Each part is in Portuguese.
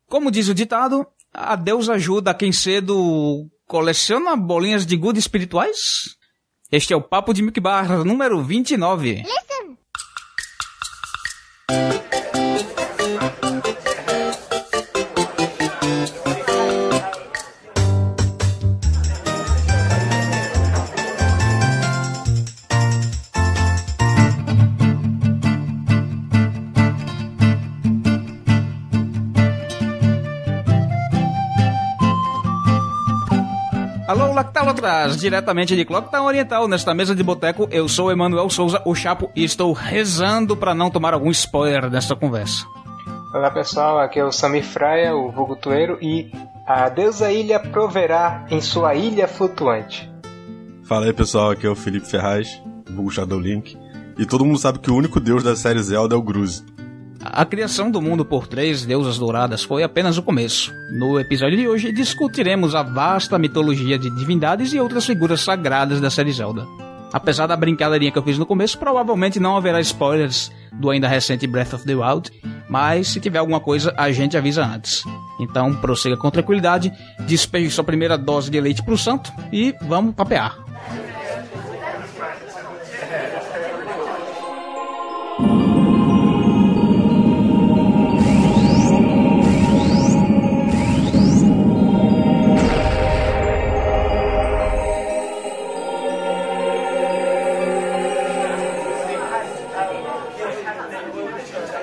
Como diz o ditado, a Deus ajuda quem cedo coleciona bolinhas de gude espirituais. Este é o Papo de Milk Bar número 29. Listen. Alô, Lactalotras, diretamente de Clocktown Oriental, nesta mesa de boteco, eu sou Emanuel Souza, o Chapo, e estou rezando para não tomar algum spoiler desta conversa. Olá pessoal, aqui é o Samir Fraia, o vulgo Tueiro, e a deusa ilha proverá em sua ilha flutuante. Fala aí pessoal, aqui é o Felipe Ferraz, vulgo Shadow Link, e todo mundo sabe que o único deus da série Zelda é o Gruzi. A criação do mundo por 3 deusas douradas foi apenas o começo. No episódio de hoje discutiremos a vasta mitologia de divindades e outras figuras sagradas da série Zelda. Apesar da brincadeirinha que eu fiz no começo, provavelmente não haverá spoilers do ainda recente Breath of the Wild, mas se tiver alguma coisa a gente avisa antes. Então prossiga com tranquilidade, despeje sua primeira dose de leite pro santo e vamos papear.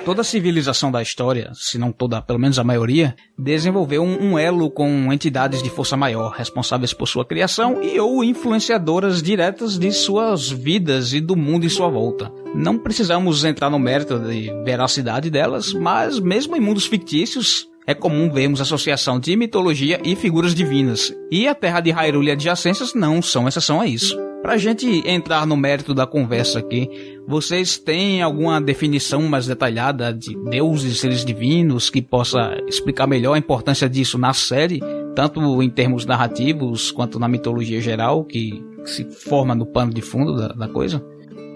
Toda civilização da história, se não toda, pelo menos a maioria, desenvolveu um elo com entidades de força maior, responsáveis por sua criação e ou influenciadoras diretas de suas vidas e do mundo em sua volta. Não precisamos entrar no mérito de veracidade delas, mas mesmo em mundos fictícios, é comum vermos associação de mitologia e figuras divinas, e a Terra de Hyrule e adjacências não são exceção a isso. Pra gente entrar no mérito da conversa aqui, vocês têm alguma definição mais detalhada de deuses e seres divinos que possa explicar melhor a importância disso na série, tanto em termos narrativos quanto na mitologia geral que se forma no pano de fundo da coisa?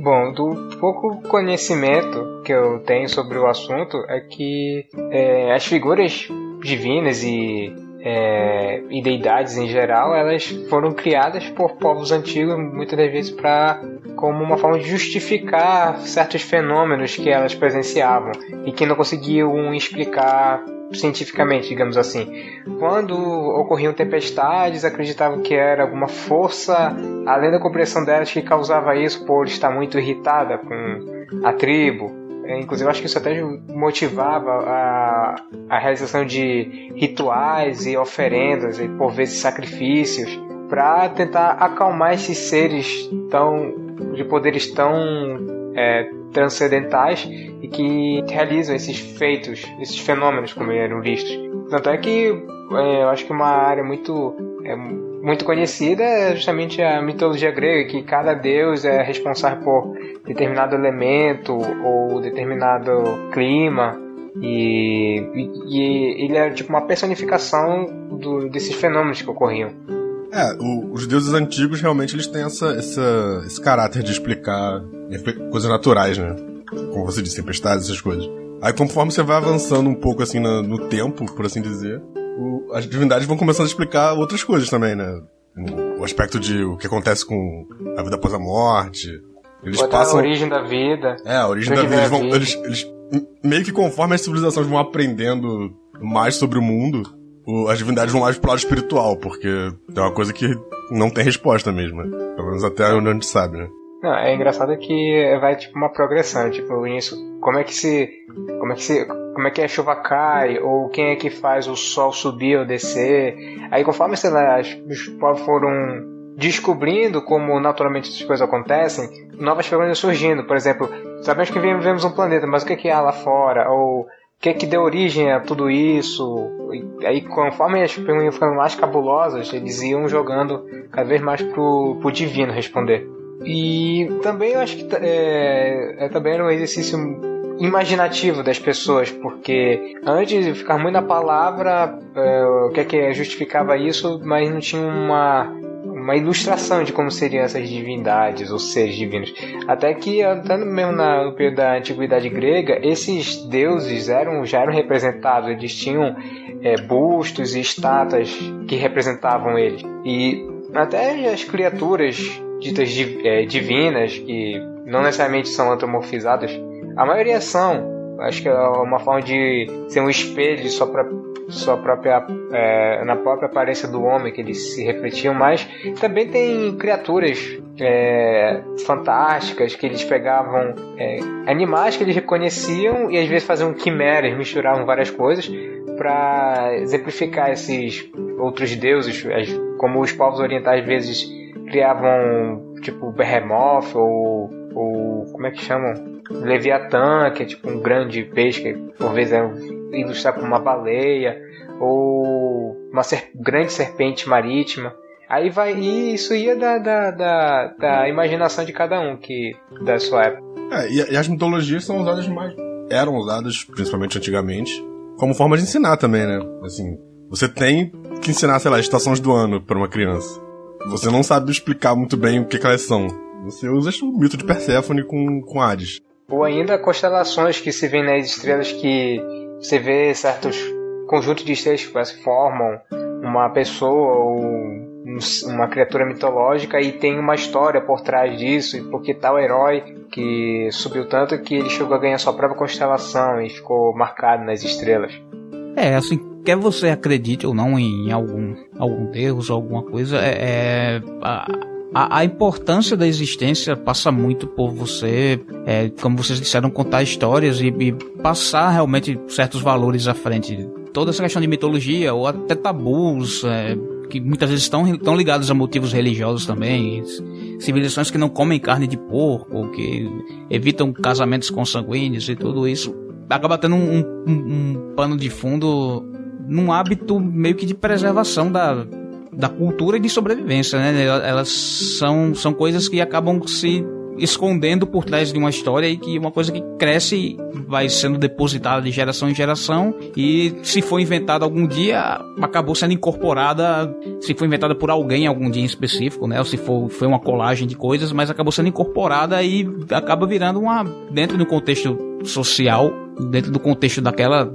Bom, do pouco conhecimento que eu tenho sobre o assunto é que as figuras divinas e deidades em geral, elas foram criadas por povos antigos muitas das vezes como uma forma de justificar certos fenômenos que elas presenciavam e que não conseguiam explicar cientificamente, digamos assim. Quando ocorriam tempestades, acreditavam que era alguma força além da compreensão delas que causava isso por estar muito irritada com a tribo. Inclusive, acho que isso até motivava a realização de rituais e oferendas, e por vezes sacrifícios, para tentar acalmar esses seres de poderes tão transcendentais e que realizam esses feitos, esses fenômenos, como eram vistos. Tanto é que eu acho que uma área muito conhecida é justamente a mitologia grega, que cada deus é responsável por determinado elemento ou determinado clima, e ele é tipo uma personificação desses fenômenos que ocorriam. Os deuses antigos realmente eles têm esse caráter de explicar coisas naturais, né? Como você disse, tempestades, essas coisas. Aí conforme você vai avançando um pouco assim no tempo, por assim dizer, as divindades vão começando a explicar outras coisas também, né? O aspecto de o que acontece com a vida após a morte. Eles passam a origem da vida. A origem da vida. Eles meio que conforme as civilizações vão aprendendo mais sobre o mundo, as divindades vão mais pro lado espiritual, porque é uma coisa que não tem resposta mesmo, né? Pelo menos até onde a gente sabe, né? Não, é engraçado que vai tipo uma progressão, tipo isso, como é que a chuva cai, ou quem é que faz o sol subir ou descer. Aí conforme, sei lá, os povos foram descobrindo como naturalmente essas coisas acontecem, novas perguntas surgindo. Por exemplo, sabemos que vivemos um planeta, mas o que há lá fora? Ou o que deu origem a tudo isso? E aí conforme as perguntas iam ficando mais cabulosas, eles iam jogando cada vez mais pro divino responder. E também eu acho que também era um exercício imaginativo das pessoas, porque antes de ficar muito na palavra o que justificava isso, mas não tinha uma uma ilustração de como seriam essas divindades ou seres divinos. Até que, andando mesmo no período da Antiguidade Grega, esses deuses já eram representados, eles tinham bustos e estátuas que representavam eles. E até as criaturas ditas divinas, que não necessariamente são antropomorfizadas, a maioria são. Acho que é uma forma de ser um espelho na própria aparência do homem que eles se refletiam, mas também tem criaturas fantásticas que eles pegavam animais que eles reconheciam e às vezes faziam quimeras, misturavam várias coisas para exemplificar esses outros deuses, como os povos orientais às vezes criavam tipo Behemoth ou como é que chamam? Leviatã, que é tipo um grande peixe que por vezes é ilustrado como uma baleia, ou uma grande serpente marítima. Aí e isso ia da imaginação de cada um da sua época. E as mitologias eram usadas, principalmente antigamente, como forma de ensinar também, né? Assim, você tem que ensinar, sei lá, estações do ano para uma criança. Você não sabe explicar muito bem o que elas são. Você usa o mito de Perséfone com Hades. Ou ainda constelações que se vê nas estrelas, que você vê certos conjuntos de estrelas que formam uma pessoa ou uma criatura mitológica e tem uma história por trás disso, e porque tal herói que subiu tanto que ele chegou a ganhar sua própria constelação e ficou marcado nas estrelas. Assim, quer você acredite ou não em algum deus ou alguma coisa, a importância da existência passa muito por você, como vocês disseram, contar histórias e passar realmente certos valores à frente. Toda essa questão de mitologia ou até tabus, que muitas vezes estão ligados a motivos religiosos também, civilizações que não comem carne de porco, que evitam casamentos consanguíneos e tudo isso, acaba tendo um pano de fundo num hábito meio que de preservação da cultura e de sobrevivência, né? Elas são coisas que acabam se escondendo por trás de uma história e que uma coisa que cresce e vai sendo depositada de geração em geração, e se for inventada algum dia, acabou sendo incorporada, se foi inventada por alguém algum dia em específico, né? Ou se foi uma colagem de coisas, mas acabou sendo incorporada e acaba virando dentro do contexto social, dentro do contexto daquela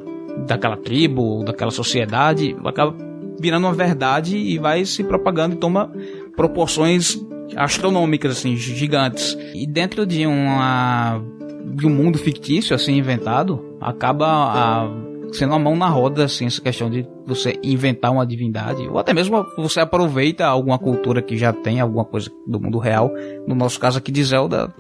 tribo, daquela sociedade, acaba virando uma verdade e vai se propagando e toma proporções astronômicas, assim, gigantes. E dentro de um mundo fictício, assim, inventado, acaba sendo uma mão na roda, assim, essa questão de você inventar uma divindade, ou até mesmo você aproveita alguma cultura que já tem, alguma coisa do mundo real. No nosso caso aqui de Zelda,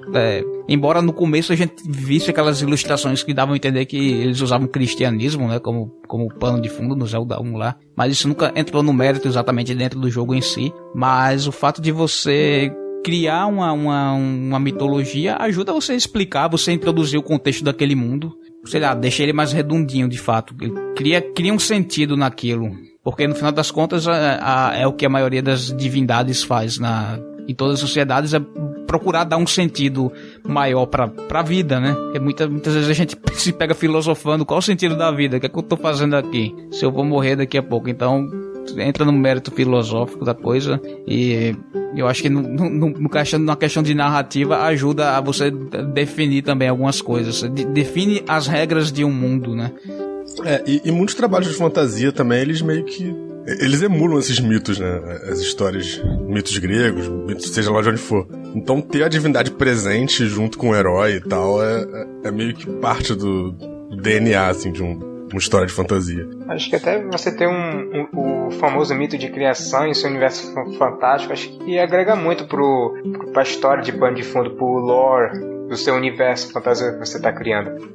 embora no começo a gente visse aquelas ilustrações que davam a entender que eles usavam cristianismo, né, como pano de fundo no Zelda 1 lá, mas isso nunca entrou no mérito exatamente dentro do jogo em si. Mas o fato de você criar uma mitologia ajuda você a explicar, você a introduzir o contexto daquele mundo, sei lá, deixa ele mais redondinho de fato, ele cria um sentido naquilo, porque no final das contas é o que a maioria das divindades faz em todas as sociedades, é procurar dar um sentido maior pra vida, né? Porque muitas vezes a gente se pega filosofando, qual o sentido da vida, o que é que eu tô fazendo aqui, se eu vou morrer daqui a pouco. Então entra no mérito filosófico da coisa, e eu acho que na questão de narrativa ajuda a você definir também algumas coisas, define as regras de um mundo, né? E muitos trabalhos de fantasia também, eles meio que eles emulam esses mitos, né? As histórias, mitos gregos, mitos, seja lá de onde for. Então ter a divindade presente junto com o herói e tal é meio que parte do DNA, assim, de uma história de fantasia. Acho que até você ter o famoso mito de criação em seu universo fantástico, acho que agrega muito pra história de pano de fundo, pro lore do seu universo fantasioso que você tá criando.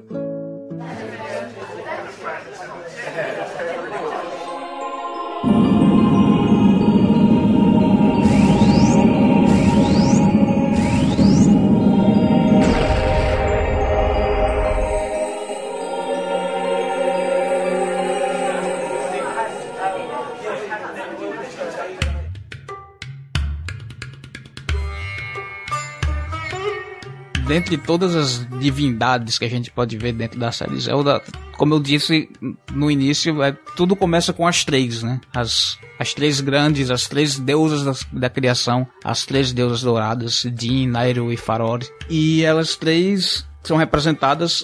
dentre todas as divindades que a gente pode ver dentro da série Zelda, como eu disse no início, tudo começa com as três, né? As três grandes, as três deusas da criação, as três deusas douradas, Din, Nayru e Farore. E elas três são representadas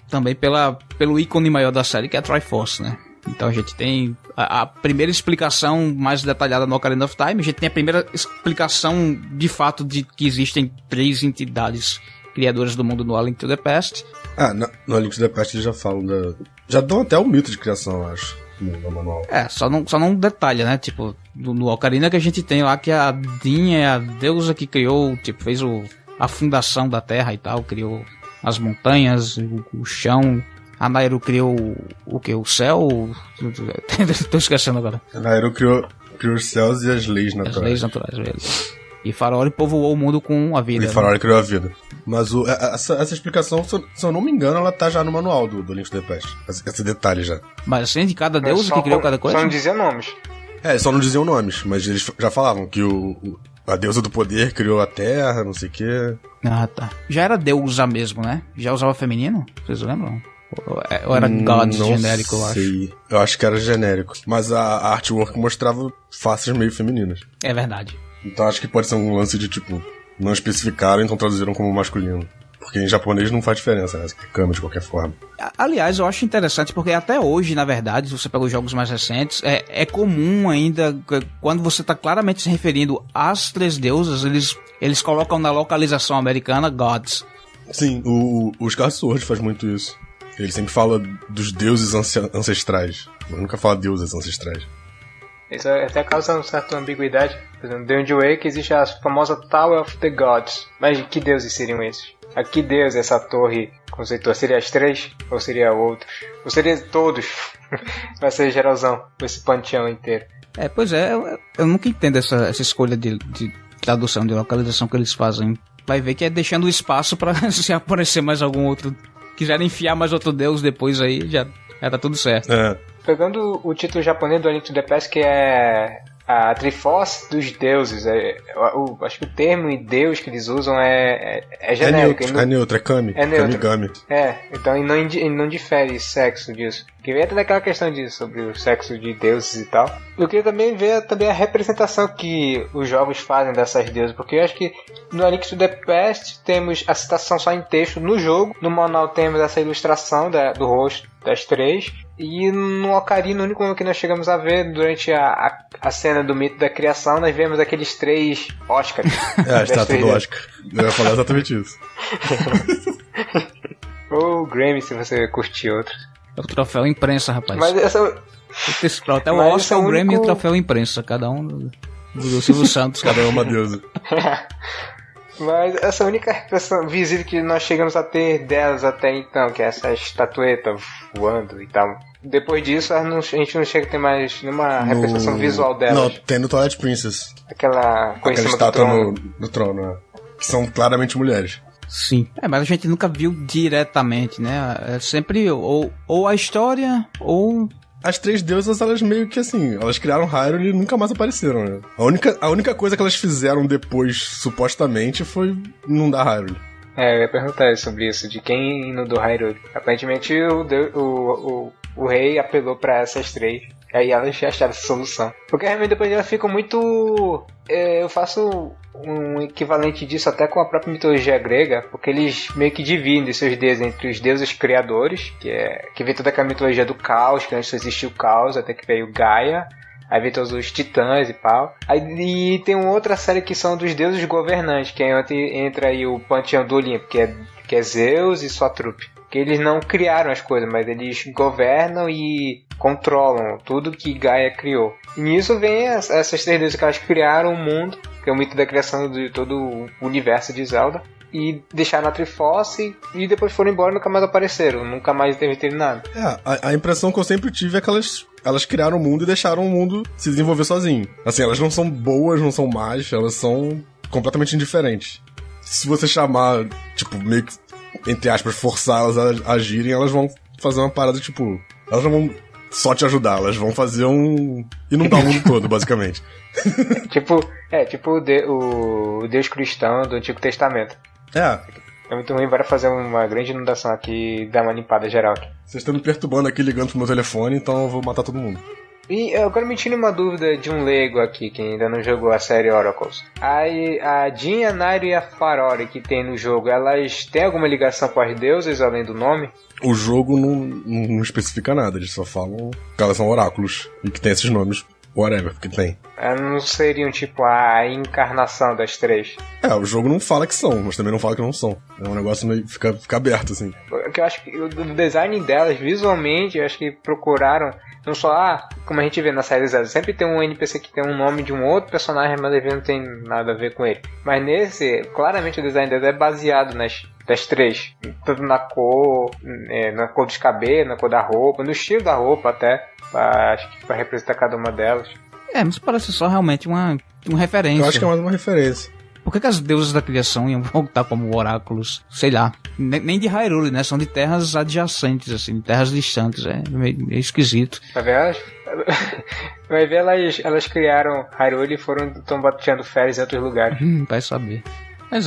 também pelo ícone maior da série, que é a Triforce, né? Então a gente tem a primeira explicação mais detalhada no Ocarina of Time, a gente tem a primeira explicação de fato de que existem três entidades criadoras do mundo no A Link to the Past. No A Link to the Past eles já falam já dão até o mito de criação, eu acho, no manual. Só não detalha, né? Tipo, no Ocarina que a gente tem lá que a Din é a deusa que criou, tipo, fez a fundação da Terra e tal, criou as montanhas, o chão. A Nayru criou o que? O céu? Tô esquecendo agora. A Nayru criou os céus e as leis naturais. As leis naturais, beleza. E Farore povoou o mundo com a vida. E Farore criou a vida. Mas essa explicação, se eu não me engano, ela tá já no manual do Link to the Past. Esse detalhe já. Mas assim, de cada deusa que criou cada coisa? Só não dizia nomes. Só não diziam nomes, mas eles já falavam que a deusa do poder criou a terra, não sei o quê. Ah, tá. Já era deusa mesmo, né? Já usava feminino? Vocês lembram? Ou era God genérico, eu acho? Eu acho que era genérico. Mas a artwork mostrava faces meio femininas. É verdade. Então acho que pode ser um lance de, tipo, não especificaram, então traduziram como masculino. Porque em japonês não faz diferença, né? Kami de qualquer forma. Aliás, eu acho interessante porque até hoje, na verdade, se você pega os jogos mais recentes, é comum ainda, quando você está claramente se referindo às três deusas, eles colocam na localização americana Gods. Sim, o Skyward Sword faz muito isso. Ele sempre fala dos deuses ancestrais. Ele nunca fala deuses ancestrais. Isso até causa uma certa ambiguidade. Por exemplo, no Wind Waker existe a famosa Tower of the Gods. Mas que deuses seriam esses? A que deus essa torre conceitua? Seria as três? Ou seria outros? Ou seria todos? Vai ser geralzão, esse panteão inteiro. Pois é, eu nunca entendo essa escolha de tradução, de localização que eles fazem. Vai ver que é deixando espaço pra se aparecer mais algum outro. Quiserem enfiar mais outro deus depois aí, já tá tudo certo. Pegando o título japonês do A Link to the Past, que é a Triforce dos deuses, acho que o termo e deus que eles usam é genérico. É neutro, é Kami. É neutro. Kamigami. Então e não difere sexo disso. Que vem até daquela questão sobre o sexo de deuses e tal. Eu queria também ver a representação que os jogos fazem dessas deusas, porque eu acho que no A Link to the Past temos a citação só em texto no jogo, no manual temos essa ilustração do rosto das três, e no Ocarina, o único momento que nós chegamos a ver durante a cena do mito da criação, nós vemos aqueles três Oscars. A estátua do Oscar. Eu ia falar exatamente isso. Ou o Grammy, se você curtir outros. É o troféu imprensa, rapaz. Mas até o Oscar, o Grammy e o troféu imprensa. Cada um do Silvio Santos. Cada um é uma deusa. Mas essa única representação visível que nós chegamos a ter delas até então, que é essa estatueta voando e tal. Depois disso, a gente não chega a ter mais nenhuma representação visual delas. Não, tem no Twilight Princess. Aquela estátua no trono, que são claramente mulheres. Sim. Mas a gente nunca viu diretamente, né? É sempre ou a história, ou... As três deusas, elas meio que assim, elas criaram Hyrule e nunca mais apareceram, né? A única coisa que elas fizeram depois, supostamente, foi inundar Hyrule. Eu ia perguntar sobre isso, de quem inundou Hyrule. Aparentemente o rei apelou pra essas três. Aí elas acharam essa solução. Porque realmente depois elas ficam muito... eu faço um equivalente disso até com a própria mitologia grega, porque eles meio que dividem seus deuses entre os deuses criadores, que vem toda aquela mitologia do caos, que antes existia o caos, até que veio Gaia, aí vem todos os titãs e tal. Aí tem uma outra série que são dos deuses governantes, que entra aí o panteão do Olimpo, que é Zeus e sua trupe. Que eles não criaram as coisas, mas eles governam e controlam tudo que Gaia criou. E nisso vem essas três deusas que elas criaram o mundo, que é o mito da criação de todo o universo de Zelda, e deixaram a Triforce e depois foram embora e nunca mais apareceram, nunca mais teve nada. A impressão que eu sempre tive é que elas criaram o mundo e deixaram o mundo se desenvolver sozinho. Assim, elas não são boas, não são más, elas são completamente indiferentes. Se você chamar, tipo, meio que, entre aspas, forçar elas a agirem, elas vão fazer uma parada, tipo... Elas não vão só te ajudar, elas vão fazer inundar o mundo todo, basicamente. tipo o Deus cristão do Antigo Testamento. É muito ruim, bora fazer uma grande inundação aqui e dar uma limpada geral aqui. Vocês estão me perturbando aqui, ligando pro meu telefone, então eu vou matar todo mundo. E agora me tira uma dúvida de um leigo aqui, que ainda não jogou a série Oracles. A Jin, a Nairi e a Farore que tem no jogo, elas têm alguma ligação com as deusas, além do nome? O jogo não especifica nada, eles só falam que elas são oráculos e que tem esses nomes, whatever, porque tem. Não seriam tipo a encarnação das três? O jogo não fala que são, mas também não fala que não são. É um negócio meio que fica aberto, assim. Porque eu acho que o design delas, visualmente, eu acho que procuraram... Não só, como a gente vê na série Zero, sempre tem um NPC que tem um nome de um outro personagem, mas ele não tem nada a ver com ele. Mas nesse, claramente o design dele é baseado das três. Tanto na cor dos cabelos, na cor da roupa, no estilo da roupa até. Acho que pra representar cada uma delas. Mas parece só realmente uma referência. Eu acho que é mais uma referência. Por que as deusas da criação iam voltar como oráculos? Sei lá. Nem de Hyrule, né? São de terras adjacentes, assim, de terras distantes. É meio esquisito. Tá vendo? Vai ver, elas criaram Hyrule e estão batendo férias em outros lugares. Vai saber. Mas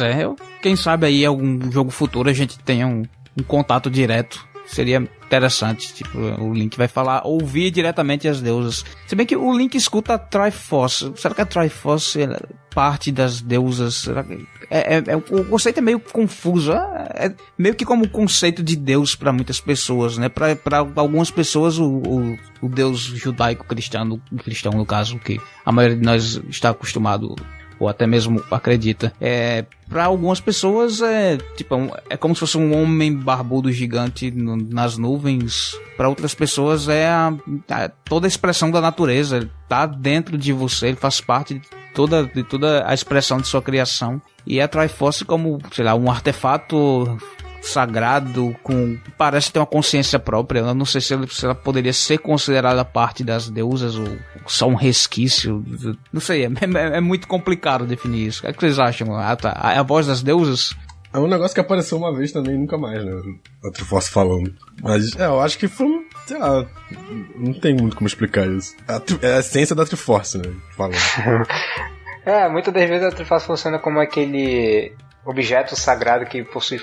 quem sabe aí algum jogo futuro a gente tenha um contato direto. Seria interessante, tipo, o Link vai ouvir diretamente as deusas. Se bem que o Link escuta a Triforce. Será que a Triforce é parte das deusas? Será que o conceito é meio confuso. É meio que como o conceito de Deus para muitas pessoas, né? Para algumas pessoas o Deus judaico-cristão no caso, que a maioria de nós está acostumado ou até mesmo acredita. Para algumas pessoas é como se fosse um homem barbudo gigante nas nuvens. Para outras pessoas toda a expressão da natureza. Ele tá dentro de você, ele faz parte de toda a expressão de sua criação. E a Triforce como, sei lá, um artefato sagrado, parece ter uma consciência própria. Eu não sei se ela poderia ser considerada parte das deusas ou só um resquício. Não sei, é muito complicado definir isso. O que vocês acham? A voz das deusas? É um negócio que apareceu uma vez também e nunca mais, né? A Triforce falando. Mas eu acho que foi, sei lá, não tem muito como explicar isso. É a essência da Triforce, né? Falando. Muitas das vezes a Triforce funciona como aquele objeto sagrado que possui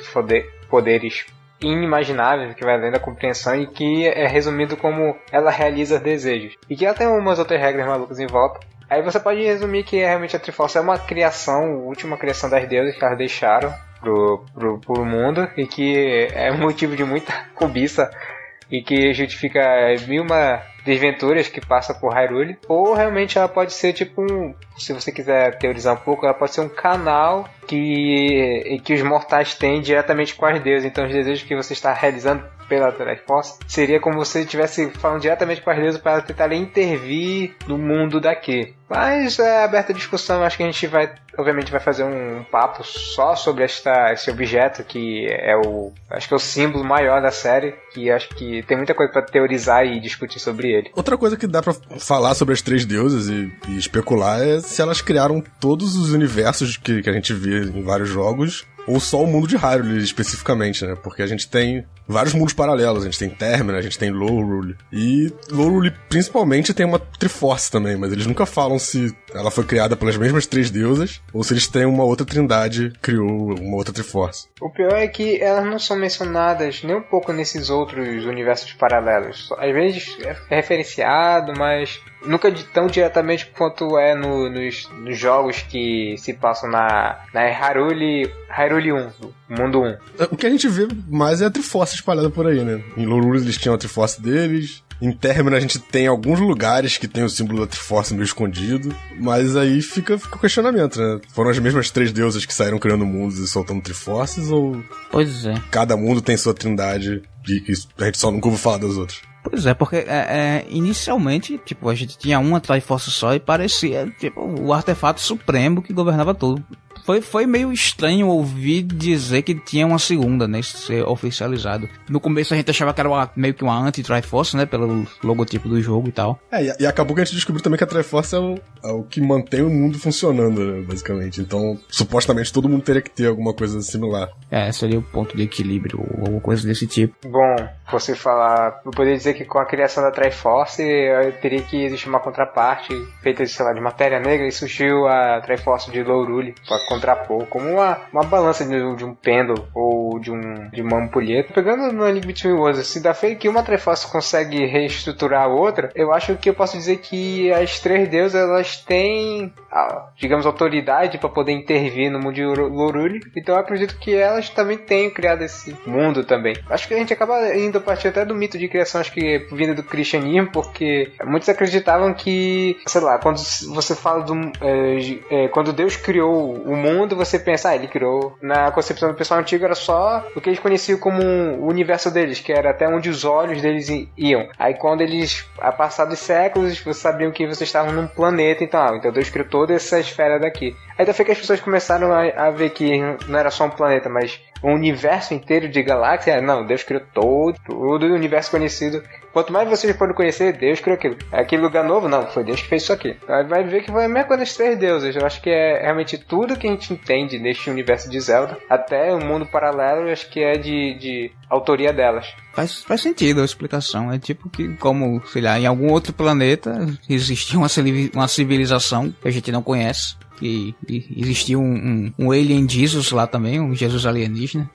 poderes inimagináveis, que vai além da compreensão e que é resumido como ela realiza desejos. E que ela tem umas outras regras malucas em volta. Aí você pode resumir que realmente a Triforce é uma criação, a última criação das deusas que elas deixaram pro mundo e que é motivo de muita cobiça e que justifica mil uma desventuras que passa por Hyrule. Ou realmente ela pode ser tipo se você quiser teorizar um pouco, ela pode ser um canal que os mortais têm diretamente com as deusas. Então os desejos que você está realizando pela Triforce seria como se você estivesse falando diretamente com as deusas para tentar intervir no mundo daqui. Mas é aberta a discussão. Acho que a gente vai fazer um papo só sobre esse objeto que acho que é o símbolo maior da série, que acho que tem muita coisa para teorizar e discutir sobre ele. Outra coisa que dá pra falar sobre as três deusas e especular é se elas criaram todos os universos que a gente vê em vários jogos, ou só o mundo de Hyrule especificamente, né? Porque a gente tem vários mundos paralelos, a gente tem Termina, a gente tem Lorule, e Lorule principalmente tem uma Triforce também, mas eles nunca falam se ela foi criada pelas mesmas três deusas, ou se eles têm uma outra trindade que criou uma outra Triforce. O pior é que elas não são mencionadas nem um pouco nesses outros universos paralelos. Às vezes é referenciado, mas nunca tão diretamente quanto é nos jogos que se passam na Hyrule 1, Mundo 1. O que a gente vê mais é a Triforce espalhada por aí, né? Em Lorule eles tinham a Triforce deles. Em Termina a gente tem alguns lugares que tem o símbolo da Triforce meio escondido. Mas aí fica o questionamento, né? Foram as mesmas três deusas que saíram criando mundos e soltando Triforces? Ou pois é. Cada mundo tem sua trindade e a gente só nunca ouviu falar das outras? Pois é, porque inicialmente, tipo, a gente tinha uma Triforce só e parecia, tipo, o artefato supremo que governava tudo. Foi meio estranho ouvir dizer que tinha uma segunda, né, ser oficializado. No começo a gente achava que era meio que uma anti-Triforce, né, pelo logotipo do jogo e tal. E acabou que a gente descobriu também que a Triforce é o que mantém o mundo funcionando, né, basicamente. Então, supostamente todo mundo teria que ter alguma coisa similar. Seria o ponto de equilíbrio ou alguma coisa desse tipo. Bom, você falar, eu poderia dizer que com a criação da Triforce teria que existir uma contraparte feita, sei lá, de matéria negra e surgiu a Triforce de Lorule para contrapor, como uma balança de um pêndulo ou de uma ampulheta. Pegando no Link Between Worlds, se dá feio que uma Triforce consegue reestruturar a outra, eu acho que eu posso dizer que as três deusas, elas têm, digamos, autoridade para poder intervir no mundo de Lorule, então eu acredito que elas também tenham criado esse mundo também. Acho que a gente acaba indo a partir até do mito de criação, acho que vindo do cristianismo, porque muitos acreditavam que, sei lá, quando você fala quando Deus criou o mundo, você pensa, ele criou. Na concepção do pessoal antigo era só o que eles conheciam como o universo deles, que era até onde os olhos deles iam. Aí quando eles, a passados séculos, vocês sabiam que vocês estavam num planeta, então Deus criou toda essa esfera daqui. Aí até foi que as pessoas começaram a ver que não era só um planeta, mas um universo inteiro de galáxias. Não, Deus criou todo o universo conhecido. Quanto mais vocês podem conhecer, Deus criou aquilo. Aquele lugar novo, não, foi Deus que fez isso aqui. Aí vai ver que foi a mesma coisa das três deusas. Eu acho que é realmente tudo que a gente entende neste universo de Zelda, até o mundo paralelo, eu acho que é de autoria delas. Faz sentido a explicação. É tipo que, como, sei lá, em algum outro planeta existia uma civilização que a gente não conhece. E existia um Alien Jesus lá também, um Jesus alienígena,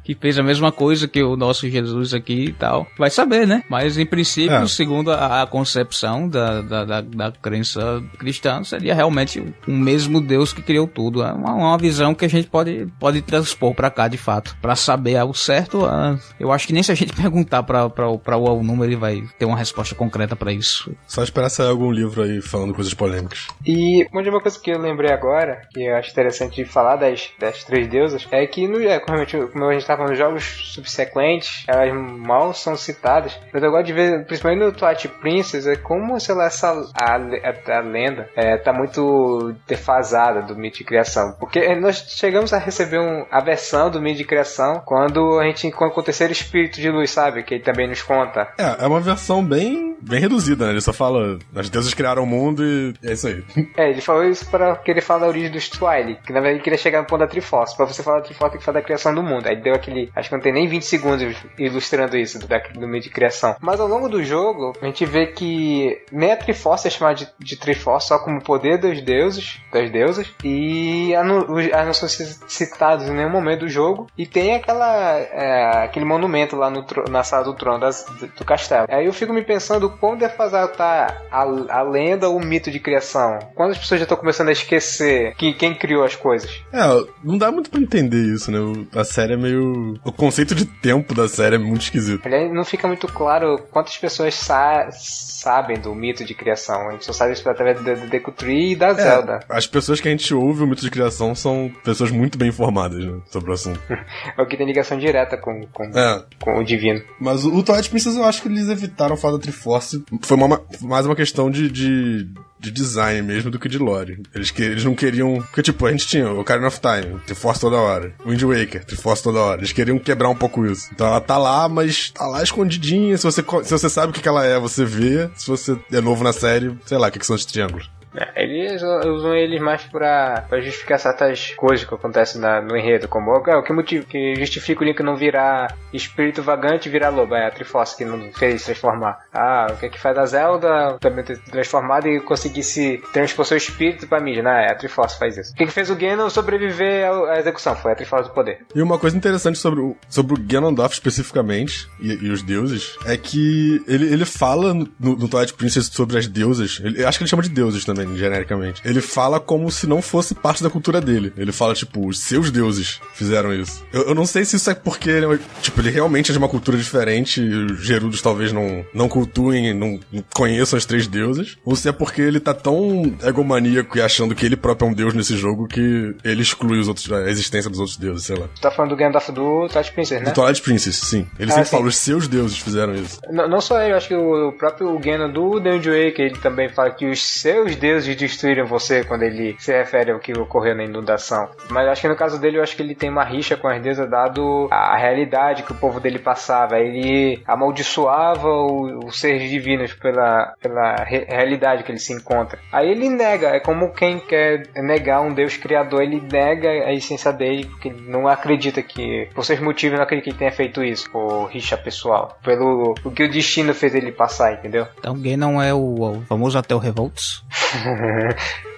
que fez a mesma coisa que o nosso Jesus aqui e tal. Vai saber, né? Mas, em princípio, segundo a concepção da crença cristã, seria realmente o mesmo Deus que criou tudo. É uma visão que a gente pode transpor pra cá, de fato. Pra saber algo certo, eu acho que nem se a gente perguntar pra o número, ele vai ter uma resposta concreta pra isso. Só esperar sair algum livro aí falando coisas polêmicas. E uma coisa que eu lembrei agora, que eu acho interessante de falar das três deusas, é que, realmente, como a gente tá falando nos jogos subsequentes, elas mal são citadas. Mas eu gosto de ver, principalmente no Twilight Princess, é como, sei lá, a lenda tá muito defasada do mito de criação. Porque nós chegamos a receber a versão do mito de criação quando o terceiro espírito de luz, sabe? Que ele também nos conta. É uma versão bem reduzida, né? Ele só fala, as deusas criaram o mundo e é isso aí. Ele falou isso para querer falar da origem dos Twilight, que na verdade ele queria chegar no ponto da Triforce. Pra você falar da Triforce, tem que falar da criação do mundo. Aí deu aquele, acho que não tem nem 20 segundos ilustrando isso do meio de criação. Mas ao longo do jogo, a gente vê que nem a Triforce é chamada de Triforce só como poder das deusas, e não são citados em nenhum momento do jogo, e tem aquele monumento lá na sala do trono do castelo. Aí eu fico me pensando quão defasado tá a lenda ou o mito de criação. Quando as pessoas já estão começando a esquecer quem criou as coisas. Não dá muito pra entender isso, né? A série é meio... O conceito de tempo da série é muito esquisito. Aliás, não fica muito claro quantas pessoas sabem do mito de criação. A gente só sabe isso através do Deku Tree e da Zelda. As pessoas que a gente ouve o mito de criação são pessoas muito bem informadas, né, sobre o assunto. É o que tem ligação direta com o divino. Mas o Twilight Princess, eu acho que eles evitaram falar da Triforce. Foi mais uma questão de design mesmo do que de lore. Eles não queriam... Porque, tipo, a gente tinha o Ocarina of Time, Triforce toda hora. Wind Waker, Triforce toda hora. Eles queriam quebrar um pouco isso. Então ela tá lá, mas tá lá escondidinha. Se você sabe o que ela é, você vê. Se você é novo na série, sei lá, o que são esses triângulos. Eles usam eles mais pra justificar certas coisas que acontecem no enredo, como o que justifica o Link não virar espírito vagante e virar lobo. É a Triforce que não fez transformar. O que faz a Zelda também ter transformado e conseguir se transpor seu espírito pra mídia, né? A Triforce faz isso. O que fez o Ganon sobreviver à execução? Foi a Triforce do poder. E uma coisa interessante sobre o Ganondorf especificamente, e os deuses, é que ele fala no Twilight Princess sobre as deusas. Eu acho que ele chama de deuses também, genericamente. Ele fala como se não fosse parte da cultura dele. Ele fala, tipo, os seus deuses fizeram isso. Eu não sei se isso é porque ele realmente é de uma cultura diferente e os Gerudos talvez não cultuem, não conheçam as três deusas, ou se é porque ele tá tão egomaníaco e achando que ele próprio é um deus nesse jogo que ele exclui a existência dos outros deuses, sei lá. Tu tá falando do Gandalf do Twilight Princess, né? Do Twilight Princess, sim. Ele sempre fala, os seus deuses fizeram isso. Não só ele, eu acho que o próprio Ganon do The Wind Waker, ele também fala que os seus deuses destruíram você, quando ele se refere ao que ocorreu na inundação. Mas acho que no caso dele, eu acho que ele tem uma rixa com as deusas dado a realidade que o povo dele passava. Ele amaldiçoava os seres divinos pela realidade que ele se encontra. Aí ele nega, é como quem quer negar um Deus criador, ele nega a essência dele, porque ele não acredita que, por seus motivos, não acredita que ele tenha feito isso, por rixa pessoal, pelo o que o destino fez ele passar, entendeu? Então Ganon é o famoso Atel Revolts.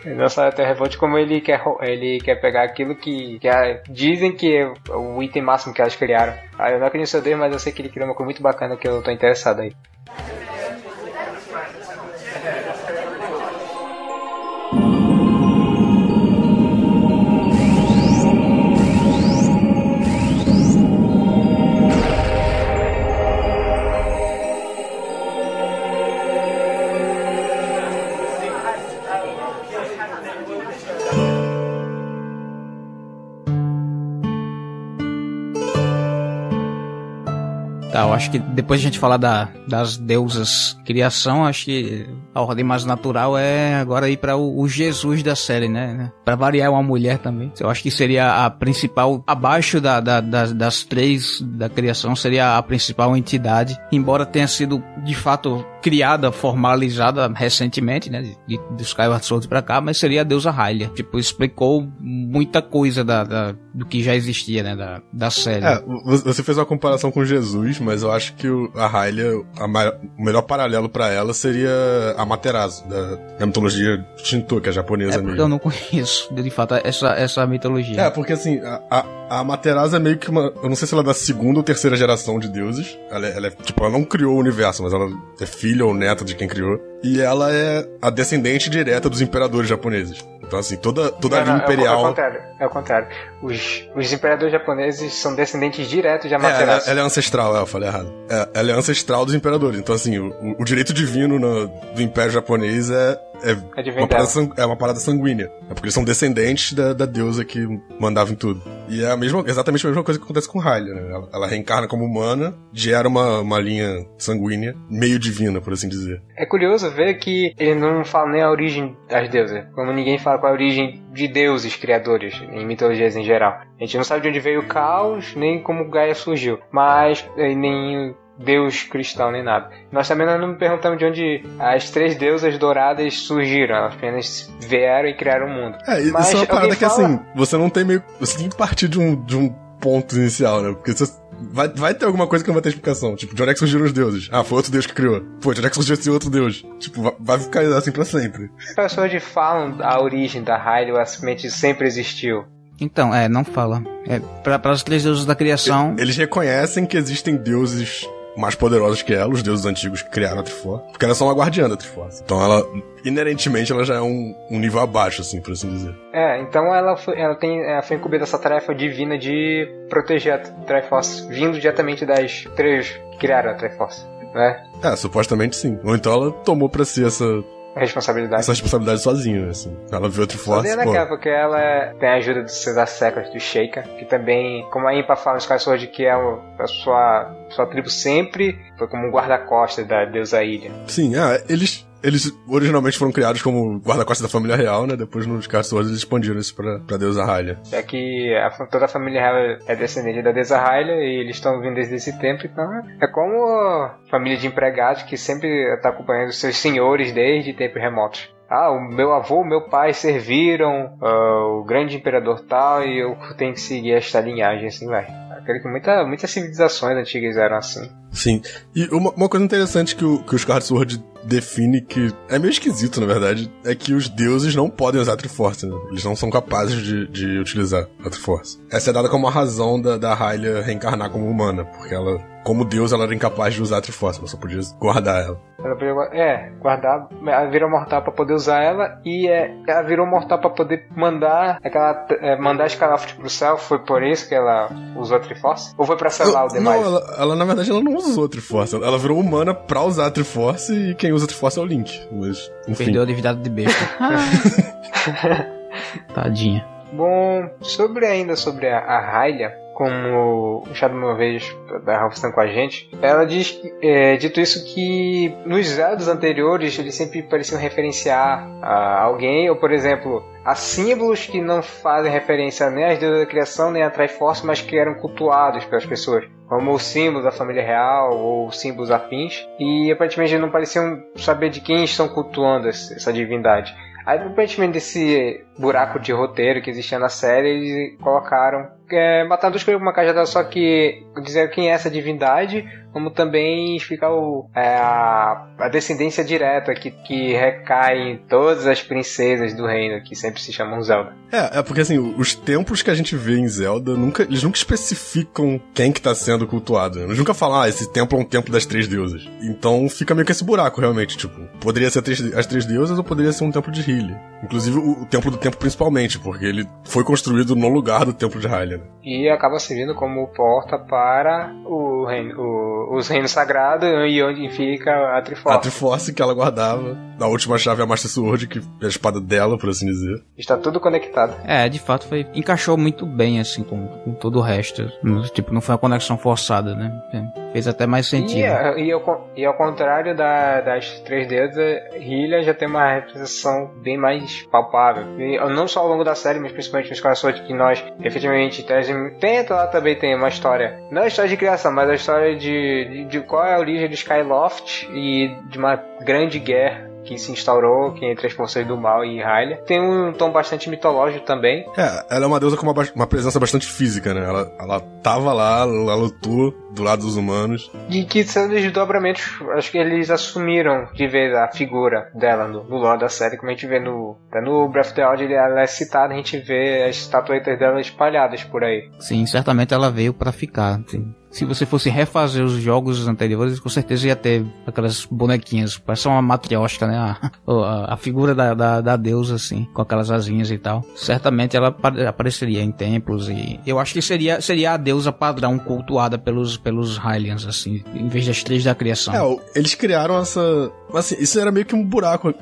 Não só até revolte, como ele quer pegar aquilo que dizem que é o item máximo que elas criaram. Eu não acredito em Deus, mas eu sei que ele criou uma coisa muito bacana que eu tô interessado aí. Eu acho que depois de a gente falar das deusas criação, acho que a ordem mais natural é agora ir para o Jesus da série, né? Para variar, uma mulher também. Eu acho que seria a principal, abaixo das três da criação, seria a principal entidade, embora tenha sido de fato criada, formalizada recentemente, né? Do Skyward Sword pra cá, mas seria a deusa Hylia. Tipo, explicou muita coisa do que já existia, né? Da série. Você fez uma comparação com Jesus, mas eu acho que a Hylia, o melhor paralelo pra ela seria a Materazo, da mitologia Shinto, que é japonesa mesmo. Eu não conheço, de fato, essa mitologia. Porque assim, a Materazo é meio que uma... Eu não sei se ela é da segunda ou terceira geração de deuses. Ela não criou o universo, mas ela é filha ou neta de quem criou. E ela é a descendente direta dos imperadores japoneses. Então, assim, toda a linha imperial... É o contrário. Os imperadores japoneses são descendentes diretos de Amaterasu. Ela é ancestral, eu falei errado. Ela é ancestral dos imperadores. Então, assim, o direito divino do Império Japonês é uma parada sanguínea. É porque eles são descendentes da deusa que mandava em tudo. E é exatamente a mesma coisa que acontece com Hylia, né? Ela reencarna como humana, gera uma linha sanguínea, meio divina, por assim dizer. É curioso ver que ele não fala nem a origem das deusas, como ninguém fala qual é a origem de deuses criadores, em mitologias em geral. A gente não sabe de onde veio o caos, nem como Gaia surgiu, mas nem deus cristão, nem nada. Nós também não perguntamos de onde as três deusas douradas surgiram, elas apenas vieram e criaram o mundo. Isso é uma parada que assim, você tem que partir de um ponto inicial, né? Porque você vai ter alguma coisa que não vai ter explicação. Tipo, de onde é que surgiram os deuses? Foi outro deus que criou. Pô, de onde é que surgiu esse outro deus? Tipo, vai ficar assim pra sempre. As pessoas falam a origem da Hylia, ela simplesmente sempre existiu. Então, não fala. Para as três deusas da criação... Eles reconhecem que existem deuses mais poderosos que ela, os deuses antigos que criaram a Triforce, porque ela é só uma guardiã da Triforce. Então ela, inerentemente, ela já é um nível abaixo, assim, por assim dizer. Então ela foi incumbida dessa tarefa divina de proteger a Triforce, vindo diretamente das três que criaram a Triforce, né? Supostamente sim. Ou então ela tomou pra si essa responsabilidade sozinha, assim. Ela viu a Triforce, porque ela tem a ajuda dos seus asseclas do Sheikah, que também, como a Impa fala nos Skyward Sword, que a sua tribo sempre foi como um guarda-costas da deusa Hylia. Sim, eles originalmente foram criados como guarda-costas da família real, né? Depois nos Skyward Sword eles expandiram isso pra deusa Hylia. É que toda a família real é descendente da deusa Hylia e eles estão vindo desde esse tempo, então é como a família de empregados que sempre está acompanhando seus senhores desde tempos remotos. O meu avô, meu pai serviram o grande imperador tal e eu tenho que seguir esta linhagem, assim vai. Acredito que muitas civilizações antigas eram assim. Sim. E uma coisa interessante que o Skyward Sword define, que é meio esquisito, na verdade, é que os deuses não podem usar a Triforce, né? Eles não são capazes de utilizar a Triforce. Essa é dada como a razão da Hylia reencarnar como humana, porque ela, como deus, ela era incapaz de usar a Triforce, ela só podia guardar ela. Ela podia guardar, ela virou mortal pra poder usar ela, e ela virou mortal pra poder mandar Escalafte pro céu. Foi por isso que ela usou a Triforce? Ou foi pra selar o demais? Não, ela na verdade ela não usou a Triforce, ela virou humana pra usar a Triforce, e quem usa a Triforce é o Link. Mas, enfim. Perdeu a divindade de besta. Tadinha. Bom, sobre a Hylia, como o Shadow uma vez da Ralston com a gente, ela diz que, dito isso, que nos Zeldas anteriores eles sempre pareciam referenciar a alguém, ou por exemplo, a símbolos que não fazem referência nem às deusas da criação nem à Triforce, mas que eram cultuados pelas pessoas, como o símbolo da família real ou símbolos afins, e aparentemente não pareciam saber de quem estão cultuando essa divindade. Aí, aparentemente, buraco de roteiro que existia na série, eles colocaram matar dois coelhos com uma cajadada, só que dizer quem é essa divindade, como também explicar a descendência direta que recai em todas as princesas do reino, que sempre se chamam Zelda. É porque assim, os templos que a gente vê em Zelda, eles nunca especificam quem que tá sendo cultuado. Eles nunca falam, esse templo é um templo das 3 deusas. Então fica meio que esse buraco, realmente, tipo, poderia ser as 3 deusas ou poderia ser um templo de Hylia. Inclusive o templo do tempo principalmente, porque ele foi construído no lugar do templo de Hylia. E acaba servindo como porta para os reinos sagrados e onde fica a Triforce. A Triforce que ela guardava. Na última chave a Master Sword, que é a espada dela, por assim dizer. Está tudo conectado. De fato, encaixou muito bem, assim, com todo o resto. Tipo, não foi uma conexão forçada, né? Fez até mais sentido. E ao contrário das 3 deusas, Hylia já tem uma representação bem mais palpável. E não só ao longo da série, mas principalmente nos casos que nós efetivamente lá também tem uma história, não a história de criação, mas a história de qual é a origem do Skyloft e de uma grande guerra que se instaurou entre as forças do mal e Hylia. Tem um tom bastante mitológico também. Ela é uma deusa com uma presença bastante física, né? Ela tava lá, ela lutou do lado dos humanos. E que são desdobramentos, acho que eles assumiram de vez a figura dela no lore da série, como a gente vê no Breath of the Wild, ela é citada, a gente vê as estatuetas dela espalhadas por aí. Sim, certamente ela veio pra ficar, sim. Se você fosse refazer os jogos anteriores, com certeza ia ter aquelas bonequinhas, parece uma matriosca, né? A figura da deusa, assim, com aquelas asinhas e tal. Certamente ela apareceria em templos e eu acho que seria a deusa padrão cultuada pelos Hylians, assim, em vez das 3 da criação. Eles criaram essa... Assim, isso era meio que um buraco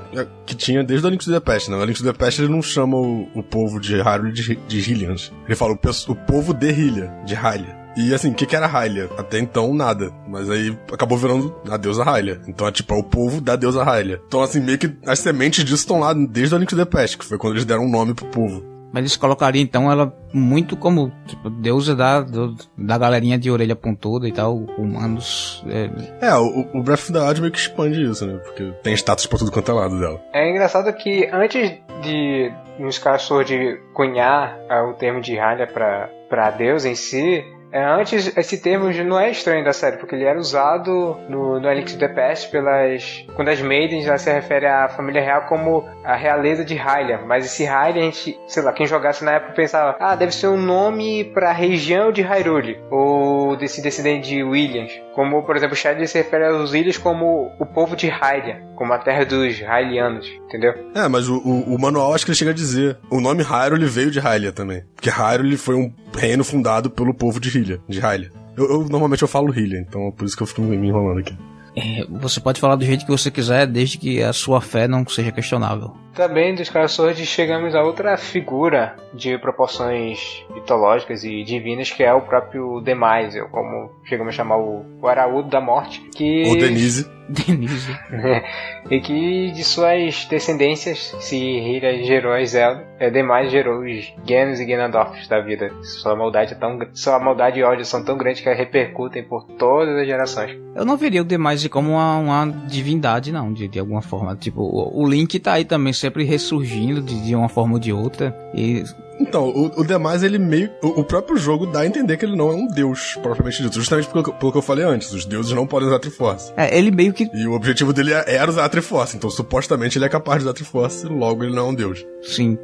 que tinha desde o Link to the Past, né? O Link to the Past ele não chama o povo de Hyrule de Hylians. Ele fala o povo de Hylia, de Hylia. E assim, o que era Hylia? Até então, nada. Mas aí acabou virando a deusa Hylia. Então é tipo, é o povo da deusa Hylia. Então assim, meio que as sementes disso estão lá desde o Link to the Past, que foi quando eles deram um nome pro povo. Mas eles colocariam então ela muito como tipo, deusa da galerinha de orelha pontuda e tal, humanos. O Breath of the Wild meio que expande isso, né? Porque tem status pra tudo quanto é lado dela. É engraçado que antes de nos casos de cunhar o termo de Hylia pra deusa em si, antes, esse termo não é estranho da série, porque ele era usado no A Link to the Past quando as Maidens se refere à família real como a realeza de Hylia. Mas esse Hylia, a gente, sei lá, quem jogasse na época pensava, deve ser um nome pra região de Hyrule, ou desse descendente de Williams. Como, por exemplo, o Shadow se refere aos Williams como o povo de Hylia, como a terra dos Hylianos, entendeu? Mas o manual acho que ele chega a dizer, o nome Hyrule veio de Hylia também, porque Hyrule foi um reino fundado pelo povo de Hylia. Normalmente eu falo Hylia, então é por isso que eu fico me enrolando aqui. Você pode falar do jeito que você quiser, desde que a sua fé não seja questionável. Também dos casos chegamos a outra figura de proporções mitológicas e divinas, que é o próprio Demise, ou como chegamos a chamar o Araúdo da Morte. Ou Denise. E que de suas descendências, se Hylia gerou a Zelda, Demise gerou os Ganon e Ganondorfs da vida. Sua maldade e ódio são tão grandes que repercutem por todas as gerações. Eu não veria o Demise como uma divindade, não, de alguma forma. Tipo, o Link tá aí também sempre ressurgindo de uma forma ou de outra. E... Então, o Demise, ele meio... O próprio jogo dá a entender que ele não é um deus, propriamente dito. Justamente pelo que eu falei antes. Os deuses não podem usar a Triforce. Ele meio que... E o objetivo dele era usar a Triforce. Então, supostamente, ele é capaz de usar a Triforce, logo ele não é um deus. Sim,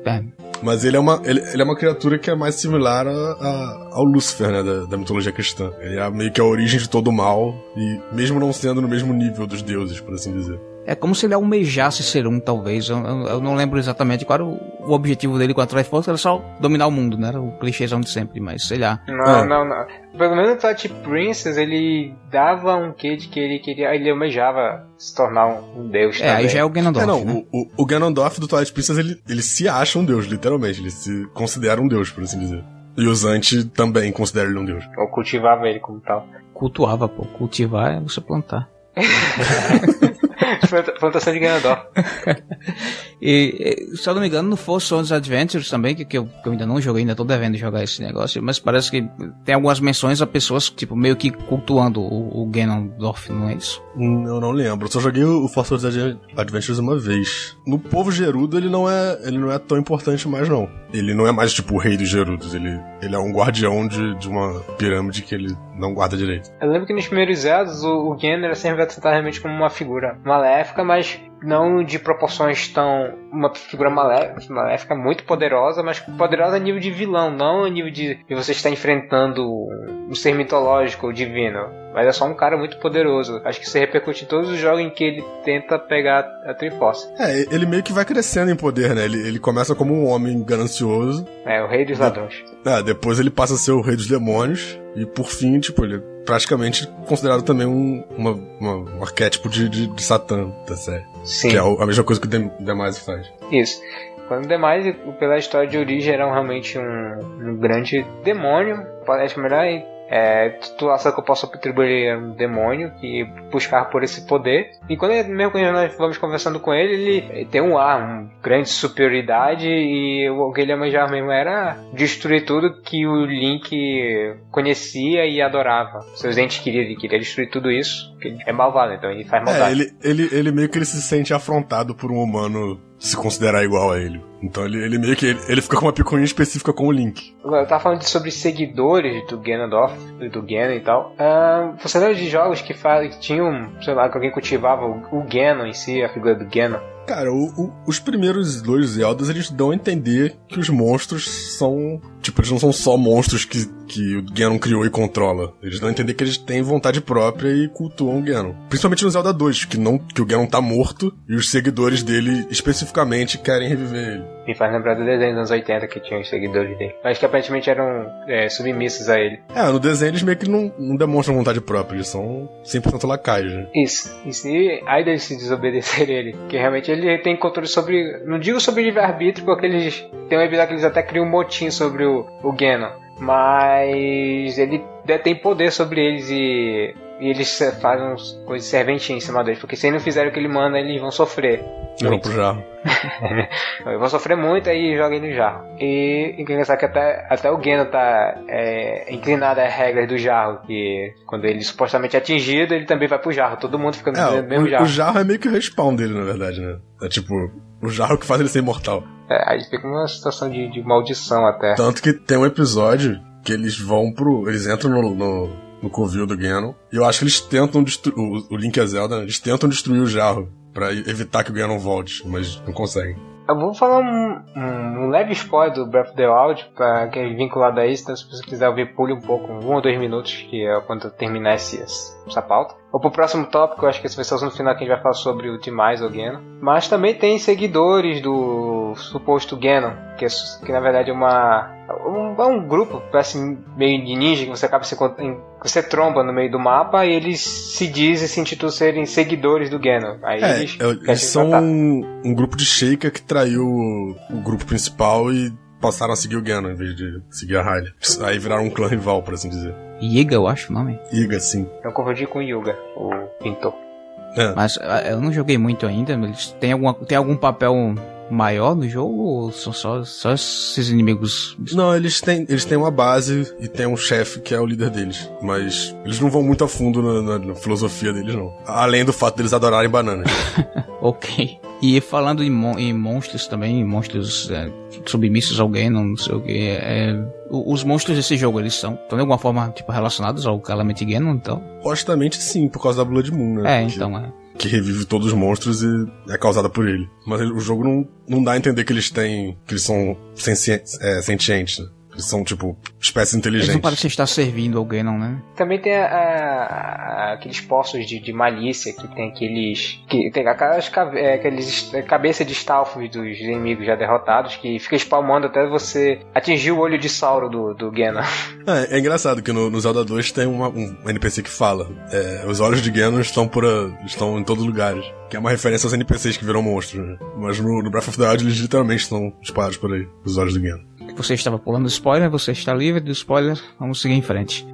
Mas ele é uma criatura que é mais similar ao Lúcifer, né, da mitologia cristã. Ele é meio que a origem de todo o mal, e mesmo não sendo no mesmo nível dos deuses, por assim dizer. É como se ele almejasse ser talvez. Eu não lembro exatamente qual era o objetivo dele com a Triforce, era só dominar o mundo, né? Era o clichêzão de sempre, mas sei lá. Não. Pelo menos o Twilight Princess, ele dava um quê de que ele almejava se tornar um deus também. Aí já é o Ganondorf, né? O Ganondorf do Twilight Princess, ele se acha um deus, literalmente. Ele se considera um deus, por assim dizer. E o Zant também considera ele um deus. Ou cultivava ele como tal. Cultuava, pô. Cultivar é você plantar. Plantação de Ganondorf. E, se eu não me engano, no Four Swords Adventures também, que eu ainda não joguei, ainda tô devendo jogar esse negócio, mas parece que tem algumas menções a pessoas, tipo, meio que cultuando o Ganondorf, não é isso? Eu não lembro, eu só joguei o Four Swords Adventures uma vez. No povo Gerudo, ele não é tão importante mais, não. Ele não é mais, tipo, o rei dos Gerudos, ele é um guardião de uma pirâmide que ele não guarda direito. Eu lembro que nos primeiros Zeldas, o Ganon era sempre tratado realmente como uma figura maléfica, mas não de proporções tão... Uma figura maléfica muito poderosa, mas poderosa a nível de vilão, não a nível de você estar enfrentando um ser mitológico ou divino. Mas é só um cara muito poderoso. Acho que isso repercute em todos os jogos em que ele tenta pegar a Triforce. Ele meio que vai crescendo em poder, né? Ele começa como um homem ganancioso. O rei dos ladrões. Depois ele passa a ser o rei dos demônios. E por fim, tipo, ele é praticamente considerado também um arquétipo de Satã da série. Sim. Que é a mesma coisa que o Demise faz. Isso. Quando o Demise, pela história de origem, era realmente um grande demônio. Parece melhor titulação que eu posso atribuir a um demônio que buscava por esse poder. E quando nós vamos conversando com ele tem um grande superioridade, e o que ele almejava mesmo era destruir tudo que o Link conhecia e adorava. Seus entes queriam, ele queria destruir tudo isso, porque ele é malvado, então ele faz maldade. Ele meio que ele se sente afrontado por um humano se considerar igual a ele. Então ele meio que ele fica com uma picuinha específica com o Link. Eu tava falando sobre seguidores do Ganondorf, do Ganon e tal. Você lembra de jogos que tinham, sei lá, que alguém cultivava o Ganon em si, a figura do Ganon? Cara, os primeiros 2 Zeldas, eles dão a entender que os monstros são... Tipo, eles não são só monstros que o Ganon criou e controla. Eles dão a entender que eles têm vontade própria e cultuam o Ganon. Principalmente no Zelda 2, que o Ganon tá morto e os seguidores dele, especificamente, querem reviver ele. Me faz lembrar do desenho dos anos 80 que tinha os seguidores dele. Mas que aparentemente eram submissos a ele. No desenho eles meio que não demonstram vontade própria, eles são 100% lacaios, né? Isso. E aí deles se desobedecer ele. Que realmente ele tem controle sobre... Não digo sobre livre-arbítrio, porque eles... Tem um episódio que eles até criam um motim sobre o Ganon. Mas ele detém poder sobre eles e eles fazem coisas serventinhas em cima deles. Porque se eles não fizerem o que ele manda, eles vão sofrer. Vão pro jarro. Eu vou sofrer muito, aí joga ele no jarro. E engraçado que até o Ganon tá inclinado às regras do jarro, que quando ele supostamente é atingido, ele também vai pro jarro. Todo mundo fica no mesmo jarro. O jarro é meio que o respawn dele, na verdade, né? É tipo, o jarro que faz ele ser imortal. Aí fica uma situação de maldição até. Tanto que tem um episódio que eles vão eles entram no covil do Ganon, e eu acho que eles tentam destruir o Link e a Zelda, né? Eles tentam destruir o jarro pra evitar que o Ganon volte, mas não conseguem. Eu vou falar um leve spoiler do Breath of the Wild, pra quem é vinculado a isso, então se você quiser ouvir, pule um pouco, 1 ou 2 minutos, que é quando eu terminar essa pauta. Ou pro próximo tópico, eu acho que esse vai ser o assunto final que a gente vai falar sobre o Demise ou Ganon. Mas também tem seguidores do suposto Ganon, que na verdade é um grupo, parece meio de ninja, que você acaba você tromba no meio do mapa, e eles se intitulam serem seguidores do Ganon. Aí eles são um grupo de Sheikah que traiu o grupo principal e passaram a seguir o Ganon em vez de seguir a Hylia. Aí viraram um clã rival, por assim dizer. Yiga, eu acho o nome. Yiga, sim. Eu confundi com Yuga, o pintor. Mas eu não joguei muito ainda. Eles têm algum papel maior no jogo, ou são só esses inimigos? Não, eles têm uma base e tem um chefe que é o líder deles, mas eles não vão muito a fundo na filosofia deles, não. Além do fato deles adorarem bananas. Ok. E falando em monstros também, monstros submissos a alguém, não sei o que, os monstros desse jogo, eles estão de alguma forma tipo, relacionados ao Calamity Ganon, então? Supostamente sim, por causa da Blood Moon, né? Que revive todos os monstros e é causada por ele. Mas o jogo não dá a entender que eles são sentientes, né? Eles são, tipo, espécies inteligentes. Eles não parecem estar servindo alguém, não, né? Também tem aqueles poços de malícia, que tem aqueles... Que tem aqueles cabeça de Stalfos dos inimigos já derrotados, que fica espalmando até você atingir o olho de Sauro do Ganon. É engraçado que no Zelda 2 tem um NPC que fala. Os olhos de Ganon estão em todos os lugares. Que é uma referência aos NPCs que viram monstros, né? Mas no Breath of the Wild eles literalmente estão espalhados por aí, os olhos do Ganon. Você estava pulando spoiler, você está livre do spoiler, vamos seguir em frente.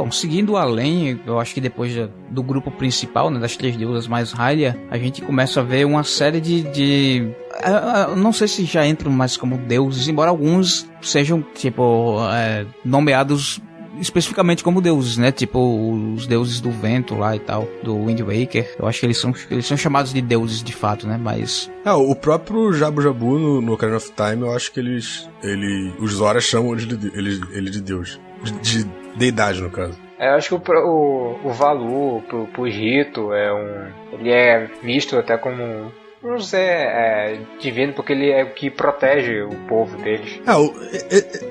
Bom, seguindo além, eu acho que depois do grupo principal, né, das 3 deusas mais Hylia, a gente começa a ver uma série não sei se já entram mais como deuses, embora alguns sejam, tipo, nomeados especificamente como deuses, né? Tipo, os deuses do vento lá e tal, do Wind Waker. Eu acho que eles são chamados de deuses de fato, né? Mas... o próprio Jabu Jabu no Ocarina of Time, eu acho que os Zora chamam ele de deus. De deidade, no caso. Eu acho que o Valu, pro Rito, ele é visto até como... Não sei, divino, porque ele é o que protege o povo deles.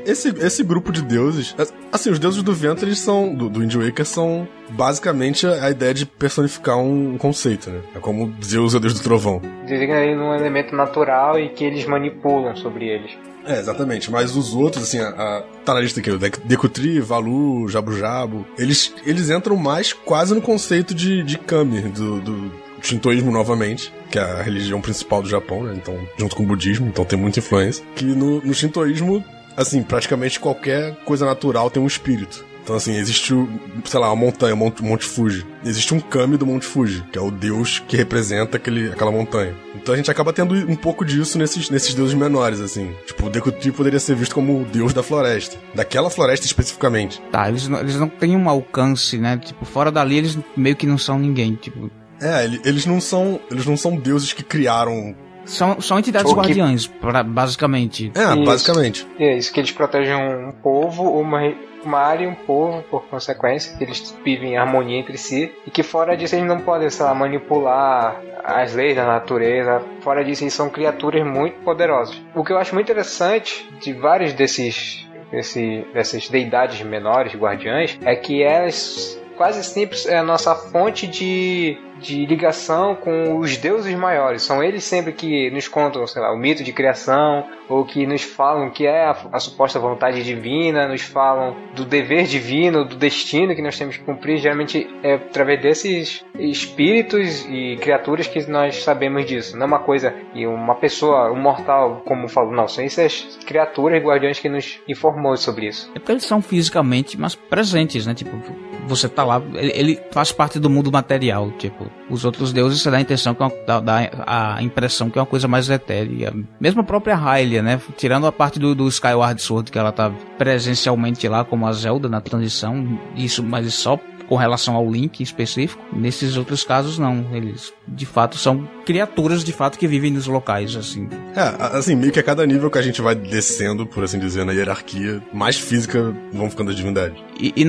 Esse grupo de deuses... Assim, os deuses do vento, eles são... Do Wind Waker são basicamente a ideia de personificar um conceito, né? É como Zeus é o deus do trovão. Designa ele num elemento natural e que eles manipulam sobre eles. Exatamente. Mas os outros, assim, tá na lista aqui, o Dekutri, Valu, Jabu Jabu, eles entram mais quase no conceito de Kami, do Shintoísmo novamente, que é a religião principal do Japão, né? Então, junto com o budismo, então tem muita influência. Que no Shintoísmo, assim, praticamente qualquer coisa natural tem um espírito. Então, assim, existe, uma montanha, Monte Fuji. Existe um Kami do Monte Fuji, que é o deus que representa aquela montanha. Então a gente acaba tendo um pouco disso nesses deuses menores, assim. Tipo, o Dekutri poderia ser visto como o deus da floresta. Daquela floresta especificamente. Tá, eles não têm um alcance, né? Tipo, fora dali eles meio que não são ninguém, tipo... Eles não são deuses que criaram... São entidades guardiãs, basicamente. Basicamente. É isso, que eles protegem um povo, uma área e um povo, por consequência, que eles vivem em harmonia entre si, e que fora disso eles não podem, manipular as leis da natureza. Fora disso, eles são criaturas muito poderosas. O que eu acho muito interessante de vários dessas deidades menores, guardiãs, é que elas quase sempre é a nossa fonte de ligação com os deuses maiores. São eles sempre que nos contam, o mito de criação, ou que nos falam que é a suposta vontade divina, nos falam do dever divino, do destino que nós temos que cumprir. Geralmente é através desses espíritos e criaturas que nós sabemos disso. Não é uma coisa e uma pessoa, um mortal, como falo, não. São essas criaturas guardiãs que nos informou sobre isso. É porque eles são fisicamente mais presentes, né? Tipo, você tá lá, ele faz parte do mundo material, tipo, os outros deuses você dá a intenção que dá a impressão que é uma coisa mais etérea. Mesmo a própria Hylia, né? Tirando a parte do Skyward Sword, que ela tá presencialmente lá como a Zelda na transição, mas só com relação ao Link específico. Nesses outros casos não, eles de fato são criaturas de fato que vivem nos locais, assim. Assim, meio que a cada nível que a gente vai descendo, por assim dizer, na hierarquia, mais física vão ficando as divindades. E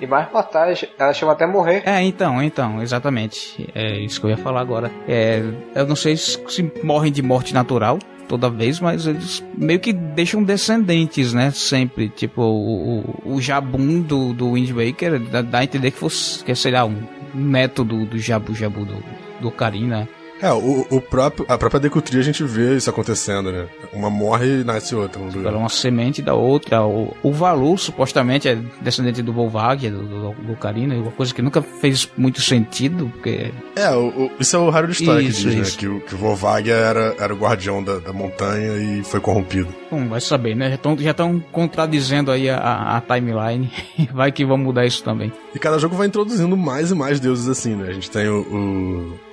mais mortais, elas chegam até a morrer. Então, exatamente. É isso que eu ia falar agora. Eu não sei se morrem de morte natural toda vez, mas eles meio que deixam descendentes, né? Sempre, tipo, o Jabun do Wind Waker dá a entender que sei lá, um neto do Jabu Jabu do Ocarina. A própria Dekutri a gente vê isso acontecendo, né? Uma morre e nasce outra. Ela é uma semente da outra. O Valu, supostamente, é descendente do Volvagia, do Ocarina, uma coisa que nunca fez muito sentido, porque... Isso é o Hyrule Story que diz, né? Que o Volvagia era o guardião da montanha e foi corrompido. Bom, vai saber, né? Já estão contradizendo aí a timeline. Vai que vão mudar isso também. E cada jogo vai introduzindo mais e mais deuses assim, né? A gente tem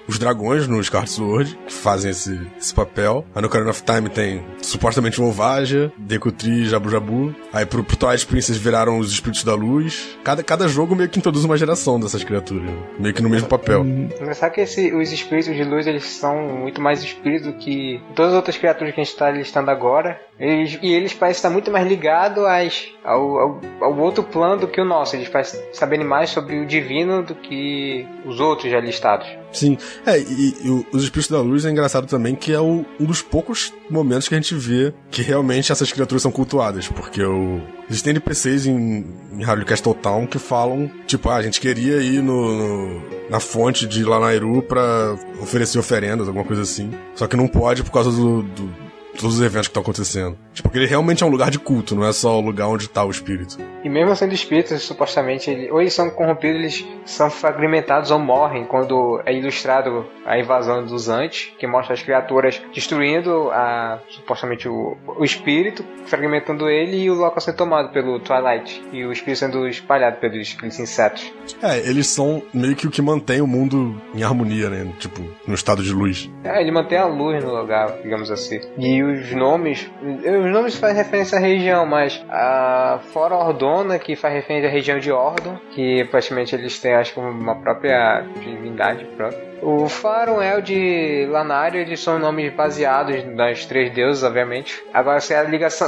os dragões no Skyward Sword, que fazem esse papel. Aí no Ocarina of Time tem supostamente Volvagia, Dekutri, Jabu Jabu. Aí pro Twilight Princess viraram os Espíritos da Luz. Cada jogo meio que introduz uma geração dessas criaturas, né? Meio que no mesmo papel. Engraçado que os Espíritos de Luz, eles são muito mais espíritos do que todas as outras criaturas que a gente está listando agora. Eles parecem estar muito mais ligados ao outro plano do que o nosso. Eles parecem saberem mais sobre o divino do que os outros já listados. Sim, e os Espíritos da Luz é engraçado também que é um dos poucos momentos que a gente vê que realmente essas criaturas são cultuadas, porque existem NPCs em Hyrule Castle Town que falam, tipo, a gente queria ir na fonte de Lanayru pra oferecer oferendas, alguma coisa assim, só que não pode por causa todos os eventos que estão acontecendo. Tipo, porque ele realmente é um lugar de culto, não é só o lugar onde tá o espírito. E mesmo sendo espíritos, supostamente, ou eles são corrompidos, eles são fragmentados ou morrem quando é ilustrado a invasão dos Antes, que mostra as criaturas destruindo supostamente o espírito, fragmentando ele e o local sendo tomado pelo Twilight. E o espírito sendo espalhado pelos aqueles insetos. Eles são meio que o que mantém o mundo em harmonia, né? Tipo, no estado de luz. Ele mantém a luz no lugar, digamos assim. E os nomes fazem referência à região, mas fora Ordona, que faz referência à região de Ordon, que praticamente eles têm, acho que, uma própria divindade própria. O Faron de Lanário, eles são nomes baseados nas três deusas, obviamente. Agora, se é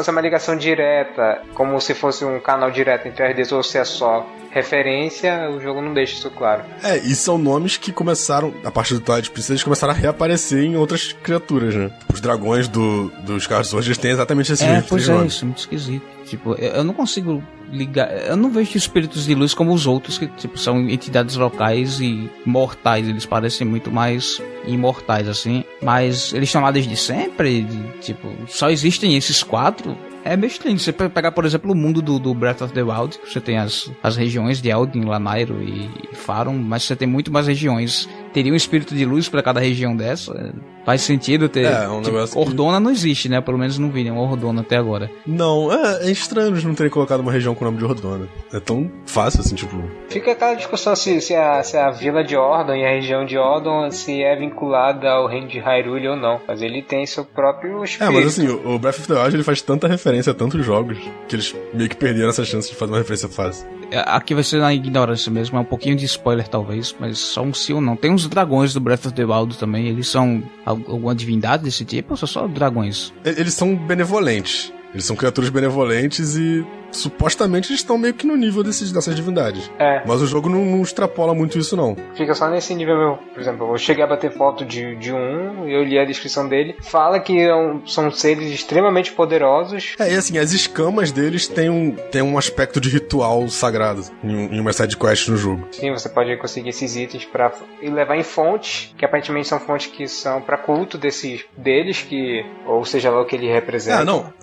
uma ligação direta, como se fosse um canal direto entre as deusas, ou se é só referência, o jogo não deixa isso claro. E são nomes que começaram, a partir do Twilight Princess, eles começaram a reaparecer em outras criaturas, né? Os dragões dos Skyward Sword, eles têm exatamente esse mesmo pois é, isso é muito esquisito. Tipo, eu não consigo ligar, eu não vejo espíritos de luz como os outros, que tipo, são entidades locais e mortais, eles parecem muito mais imortais, assim, mas eles estão lá desde sempre, tipo, só existem esses quatro. É meio estranho. Você pode pegar, por exemplo, o mundo do Breath of the Wild. Você tem as regiões de Eldin, Lanayru e Faron, mas você tem muito mais regiões. Teria um espírito de luz para cada região dessa? Faz sentido ter... um negócio Ordona não existe, né? Pelo menos não vi nenhum Ordona até agora. Não, é estranho eles não terem colocado uma região com o nome de Ordona. É tão fácil, assim, tipo... Fica aquela discussão se a vila de Ordon e a região de Ordon se é vinculada ao reino de Hyrule ou não. Mas ele tem seu próprio espírito. Mas assim, o Breath of the Wild, ele faz tanta referência a tantos jogos que eles meio que perderam essa chance de fazer uma referência fácil. Aqui vai ser na ignorância mesmo, é um pouquinho de spoiler talvez, mas só um sim ou não. Tem uns dragões do Breath of the Wild também, eles são alguma divindade desse tipo ou são só dragões? Eles são benevolentes. Eles são criaturas benevolentes e supostamente eles estão meio que no nível dessas divindades. Mas o jogo não extrapola muito isso, não. Fica só nesse nível meu. Por exemplo, eu cheguei a bater foto de um, eu li a descrição dele. Fala que são seres extremamente poderosos. E assim, as escamas deles têm um aspecto de ritual sagrado em uma side quest no jogo. Sim, você pode conseguir esses itens pra levar em fontes, que aparentemente são fontes que são pra culto deles, que, ou seja lá o que ele representa.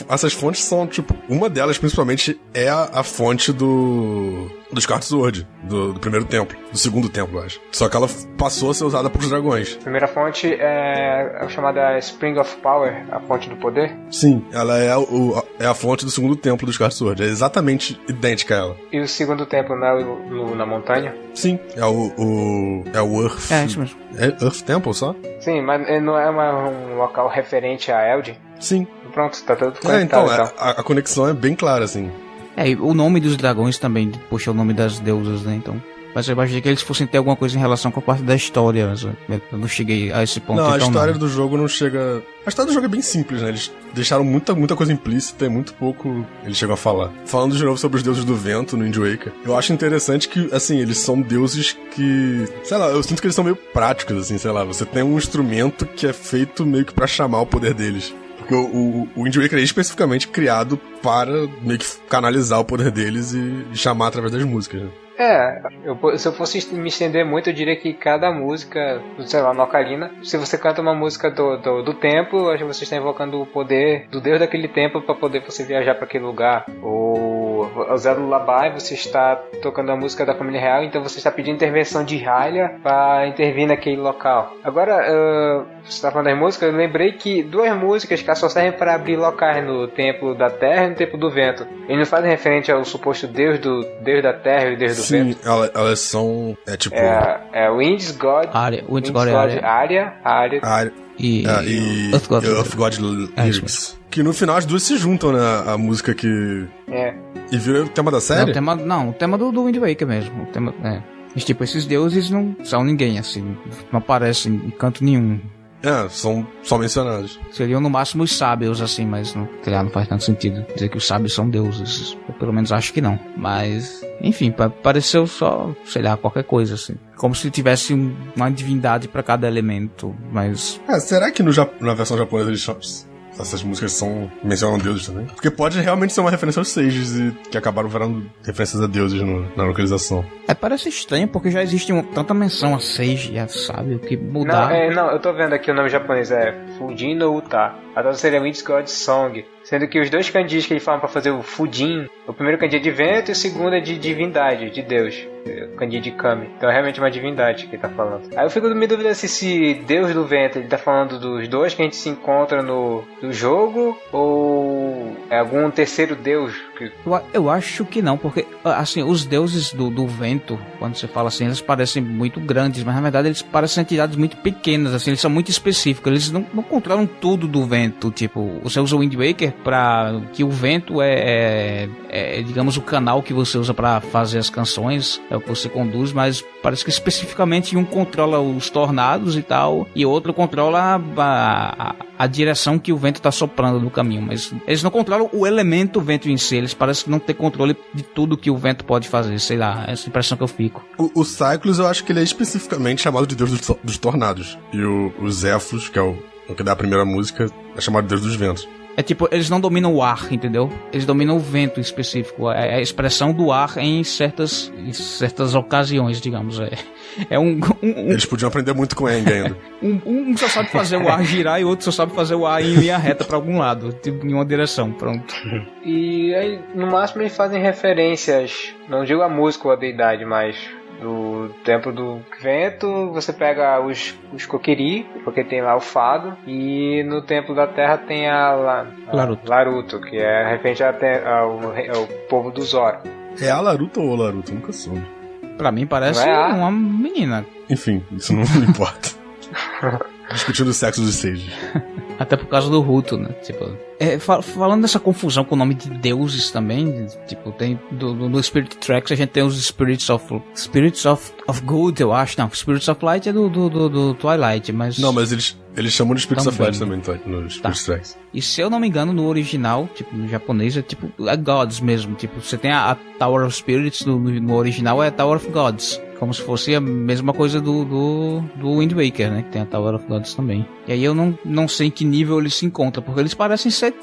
Essas fontes são, tipo, uma delas principalmente é a fonte do Skyward Sword, do primeiro templo, do segundo templo, eu acho. Só que ela passou a ser usada pelos dragões. A primeira fonte é a chamada Spring of Power, a fonte do poder? Sim, ela é a fonte do segundo templo do Skyward Sword, é exatamente idêntica a ela. E o segundo templo não é na montanha? Sim, é o Earth. É isso mesmo. É Earth Temple só? Sim, mas não é um local referente a Eldin? Sim. Pronto, tá tudo conectado. Então. A conexão é bem clara, assim. E o nome dos dragões também puxa o nome das deusas, né? Então, mas eu imaginei que eles fossem ter alguma coisa em relação com a parte da história, mas eu não cheguei a esse ponto. Não, a história do jogo não chega... A história do jogo é bem simples, né? Eles deixaram muita coisa implícita e muito pouco eles chegam a falar. Falando de novo sobre os deuses do vento no Wind Waker, eu acho interessante que, assim, eles são deuses que... Sei lá, eu sinto que eles são meio práticos, assim, sei lá. Você tem um instrumento que é feito meio que pra chamar o poder deles. Porque o Wind Waker é especificamente criado para meio que canalizar o poder deles e chamar através das músicas, né? Se eu fosse me estender muito, eu diria que cada música, sei lá, na ocarina, se você canta uma música do templo, acho que você está invocando o poder do deus daquele templo para poder você viajar para aquele lugar. Ou ao Zé do Labai, você está tocando a música da família real, então você está pedindo intervenção de Hylia para intervir naquele local. Agora, você está falando das músicas, eu lembrei que duas músicas que só servem para abrir locais no templo da terra e no templo do vento. Eles não fazem referente ao suposto deus da terra e deus do Sim, vento. elas são... É tipo... É Wind's God... Wind's God Arya. E Earth God Lyrics. Que no final as duas se juntam, né? A música que... E vira o tema da série? O tema do Wind Waker mesmo. O tema, tipo, esses deuses não são ninguém, assim. Não aparecem em canto nenhum. São só mencionados. Seriam no máximo os sábios, assim, mas não faz tanto sentido dizer que os sábios são deuses. Eu pelo menos acho que não. Mas, enfim, pareceu só, sei lá, qualquer coisa, assim. Como se tivesse uma divindade pra cada elemento, mas... Será que na versão japonesa eles essas músicas mencionam deuses também? Porque pode realmente ser uma referência aos Sages e que acabaram virando referências a deuses na localização. Parece estranho, porque já existe tanta menção a Sage e a sábio que mudar... Não, eu tô vendo aqui o nome japonês, Fujino Uta. a tradução seria Wind God's Song. Sendo que os dois kanjis que ele fala pra fazer o Fujin, o primeiro kanji é de vento e o segundo é de divindade, de Deus. O kanji de Kami. Então é realmente uma divindade que ele tá falando. Aí eu fico me dúvida se Deus do vento ele tá falando dos dois que a gente se encontra no jogo ou é algum terceiro deus. Eu acho que não, porque assim, os deuses do vento, quando você fala assim, eles parecem muito grandes, mas na verdade eles parecem entidades muito pequenas, assim, eles são muito específicos, eles não controlam tudo do vento. Tipo, você usa o Wind Waker para que o vento é, digamos, o canal que você usa para fazer as canções, é o que você conduz, mas parece que especificamente um controla os tornados e tal, e outro controla a direção que o vento tá soprando no caminho, mas eles não controlam o elemento vento em si, eles parecem não ter controle de tudo que o vento pode fazer, sei lá, essa impressão que eu fico. O Cyclops, eu acho que ele é especificamente chamado de deus dos tornados, e o Zéphos, que é o que dá a primeira música, é chamado de deus dos ventos. É tipo, eles não dominam o ar, entendeu? Eles dominam o vento em específico. É a expressão do ar em certas ocasiões, digamos. Eles podiam aprender muito com Aang ainda. Um só sabe fazer o ar girar e o outro só sabe fazer o ar em linha reta pra algum lado, tipo, em uma direção, pronto. E aí, no máximo, eles fazem referências, não digo a música ou a deidade, mas do Templo do Vento, você pega os Kokiri, porque tem lá o fado, e no Templo da Terra tem a Laruto, que é referente ao povo do Zoro. É a Laruto ou o Laruto? Nunca soube. Pra mim parece uma menina. Enfim, isso não importa. Discutindo o sexo dos Sages. Até por causa do Ruto, né? Tipo, falando dessa confusão com o nome de deuses também, tipo, tem no Spirit Tracks a gente tem os Spirits of Good, eu acho. Não, Spirits of Light é do Twilight, mas... Não, mas eles chamam de Spirits of Light também no Spirit Tracks. E se eu não me engano, no original, tipo, no japonês, é tipo, é Gods mesmo. Tipo, você tem a Tower of Spirits, no original é Tower of Gods. Como se fosse a mesma coisa do Wind Waker, né? Que tem a Tower of Gods também. E aí eu não sei em que nível eles se encontram, porque eles parecem ser,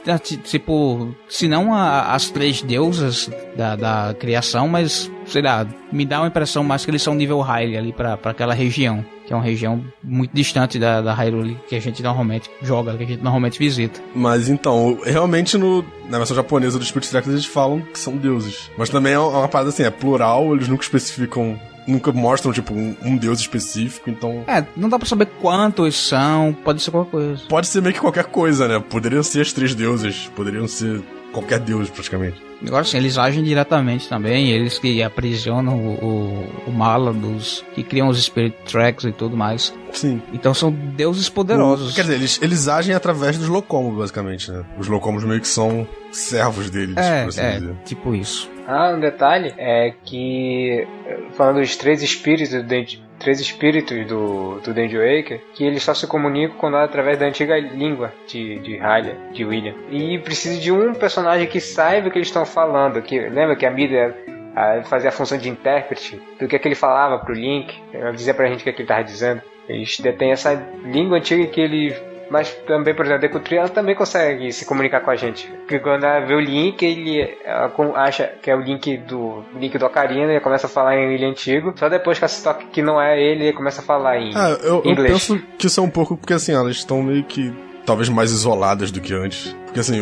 tipo, se não as três deusas da criação, mas, sei lá, me dá uma impressão mais que eles são nível Hyrule ali pra aquela região, que é uma região muito distante da Hyrule que a gente normalmente joga, que a gente normalmente visita. Mas então, realmente na versão japonesa do Spirit Tracks eles falam que são deuses. Mas também é uma parada assim, é plural, eles nunca especificam... Nunca mostram, tipo, um deus específico, então... não dá pra saber quantos são, pode ser qualquer coisa. Pode ser meio que qualquer coisa, né? Poderiam ser as três deuses, poderiam ser qualquer deus, praticamente. Agora sim, eles agem diretamente também, eles que aprisionam o Mala, que criam os Spirit Tracks e tudo mais. Sim. Então são deuses poderosos. Quer dizer, eles agem através dos Locomos, basicamente, né? Os Locomos meio que são servos deles, por assim dizer. Tipo isso. Um detalhe é que, falando dos três espíritos do Denji Waker, que eles só se comunicam quando é através da antiga língua de Hylia, de William. E precisa de um personagem que saiba o que eles estão falando. Lembra que a Mida fazia a função de intérprete do que ele falava pro Link, ela dizia pra gente o que ele estava dizendo. Eles detêm essa língua antiga que ele... Mas também, por exemplo, a Decutri, ela também consegue se comunicar com a gente. Porque quando ela vê o Link, ela acha que é o Link do Ocarina e começa a falar em William antigo. Só depois que ela se toca que não é ele começa a falar em inglês. Eu penso que isso é um pouco porque, assim, elas estão meio que, talvez, mais isoladas do que antes. Porque, assim,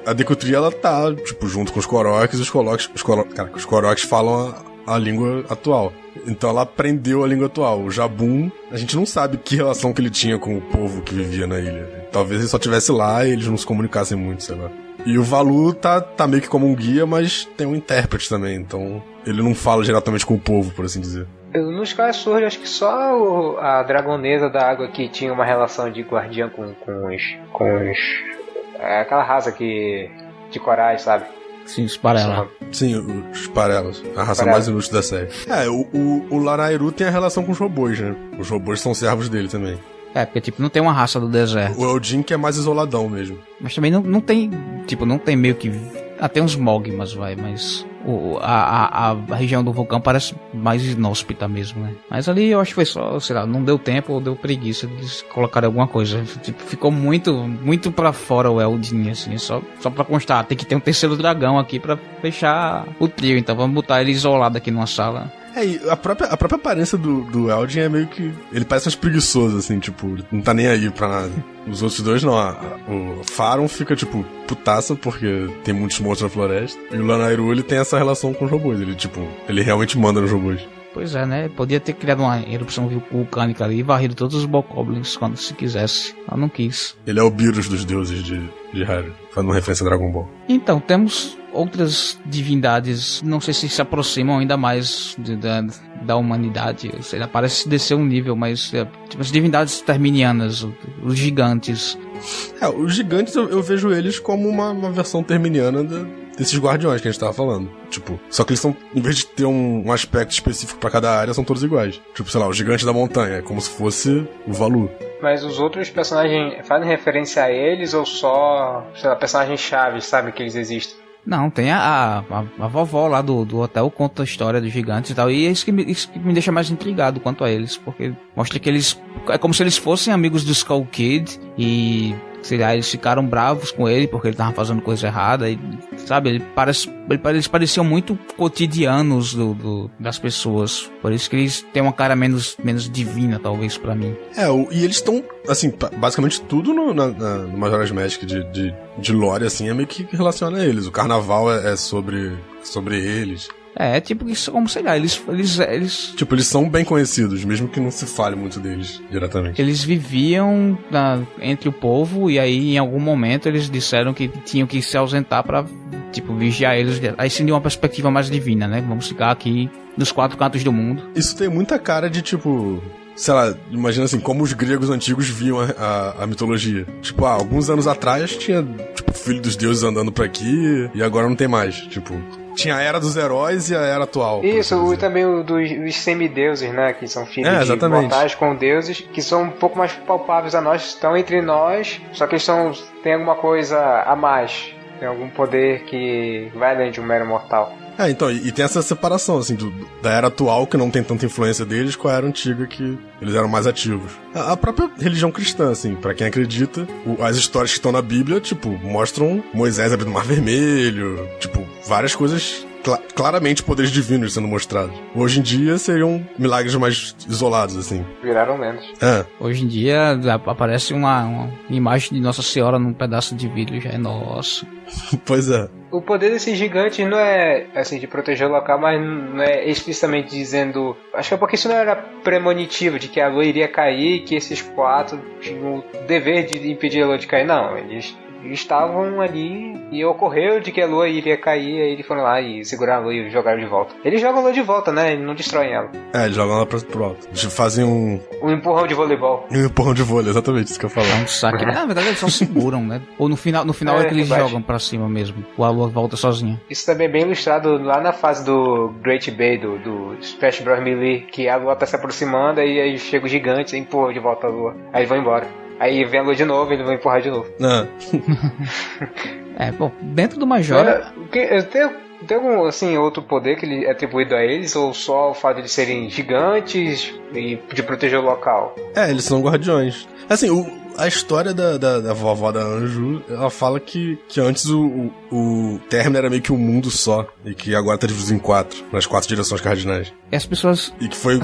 a Decutri, ela tá, tipo, junto com os Koroks, e os Koroks falam a língua atual. Então ela aprendeu a língua atual. O Jabun, a gente não sabe que relação que ele tinha com o povo que vivia na ilha. Talvez ele só estivesse lá e eles não se comunicassem muito, sei lá. E o Valu tá meio que como um guia, mas tem um intérprete também, então ele não fala diretamente com o povo, por assim dizer. Nos Skyward Sword, acho que só a dragonesa da água que tinha uma relação de guardiã com os aquela raça de corais, sabe? Sim, os Parela. Sim, os Parelas. A raça mais inútil da série. O Lanairu tem a relação com os robôs, né? Os robôs são servos dele também. Porque, tipo, não tem uma raça do deserto. O Eldin que é mais isoladão mesmo. Mas também não tem, tipo, não tem meio que... Tem uns mogmas, mas a região do vulcão parece mais inóspita mesmo, né? Mas ali eu acho que foi só, sei lá, não deu tempo ou deu preguiça de colocar alguma coisa. Tipo, ficou muito pra fora o Eldin, assim, só pra constar. Tem que ter um terceiro dragão aqui pra fechar o trio, então vamos botar ele isolado aqui numa sala. E a própria aparência do Elgin é meio que... Ele parece mais preguiçoso, assim, tipo, não tá nem aí pra nada. Os outros dois não. O Faron fica, tipo, putaça porque tem muitos monstros na floresta. E o Lanayru, ele tem essa relação com os robôs. Ele realmente manda nos robôs. Pois é, né? Podia ter criado uma erupção vulcânica ali e varrido todos os Bokoblins quando se quisesse. Mas não quis. Ele é o Beerus dos deuses de Hyrule, fazendo uma referência a Dragon Ball. Então, temos outras divindades, não sei se aproximam ainda mais da humanidade. Sei lá, parece descer um nível, mas tipo, as divindades terminianas, os gigantes. Os gigantes eu vejo eles como uma versão terminiana desses guardiões que a gente tava falando. Tipo, só que eles são, em vez de ter um aspecto específico pra cada área, são todos iguais. Tipo, sei lá, o gigante da montanha, é como se fosse o Valu. Mas os outros personagens fazem referência a eles ou só, sei lá, personagens chaves, sabe, que eles existem? Não, tem a vovó lá do hotel, conta a história dos gigantes e tal, e é isso que me deixa mais intrigado quanto a eles, porque mostra que eles, é como se eles fossem amigos do Skull Kid e, sei lá, eles ficaram bravos com ele porque ele tava fazendo coisa errada e, sabe, eles pareciam muito cotidianos das pessoas, por isso que eles têm uma cara menos divina, talvez, pra mim. E eles estão, assim, basicamente tudo no Majora's Mask de lore, assim, é meio que relaciona a eles. O carnaval é sobre eles. Tipo, como sei lá, eles... Tipo, eles são bem conhecidos, mesmo que não se fale muito deles diretamente. Eles viviam entre o povo e aí, em algum momento, eles disseram que tinham que se ausentar pra, tipo, vigiar eles. Aí sim, de uma perspectiva mais divina, né? Vamos ficar aqui nos 4 cantos do mundo. Isso tem muita cara de, tipo... Sei lá, imagina assim, como os gregos antigos viam a mitologia. Tipo, alguns anos atrás tinha, tipo, filho dos deuses andando por aqui e agora não tem mais. Tipo, tinha a era dos heróis e a era atual. Isso, e também dos semideuses, né? Que são filhos de mortais com deuses, que são um pouco mais palpáveis a nós, estão entre nós, só que eles têm alguma coisa a mais. Tem algum poder que vai além de um mero mortal. Então, e tem essa separação, assim, da era atual, que não tem tanta influência deles, com a era antiga, que eles eram mais ativos. A própria religião cristã, assim, pra quem acredita, as histórias que estão na Bíblia, tipo, mostram Moisés abrindo o Mar Vermelho, tipo, várias coisas... claramente poderes divinos sendo mostrados. Hoje em dia seriam milagres mais isolados, assim. Viraram menos. Hoje em dia aparece uma imagem de Nossa Senhora num pedaço de vidro, já é nossa. Pois é. O poder desses gigantes não é, assim, de proteger o local, mas não é explicitamente dizendo... Acho que é porque isso não era premonitivo, de que a lua iria cair e que esses 4 tinham o dever de impedir a lua de cair. Não, eles estavam ali e ocorreu de que a lua iria cair, aí eles foram lá e seguraram a lua e jogaram de volta. Eles jogam a lua de volta, né? Eles não destroem ela. Eles jogam ela pro alto. Eles fazem um empurrão de voleibol. Um empurrão de vôlei, exatamente isso que eu falo. É um saque. Na verdade eles só seguram, né? Ou no final é que eles jogam pra cima mesmo. Ou a lua volta sozinha. Isso também é bem ilustrado lá na fase do Great Bay, do Smash Bros. Melee, que a lua tá se aproximando e aí chega o gigante e empurra de volta a lua. Aí eles vão embora. Aí vem a lua de novo e eles vão empurrar de novo. Bom, dentro do Majora... Tem algum, assim, outro poder que ele é atribuído a eles? Ou só o fato de eles serem gigantes e de proteger o local? Eles são guardiões. Assim, a história da vovó da Anju, ela fala que antes o Termina era meio que um mundo só, e que agora tá dividido em 4, nas 4 direções cardinais. E as pessoas... E que foi...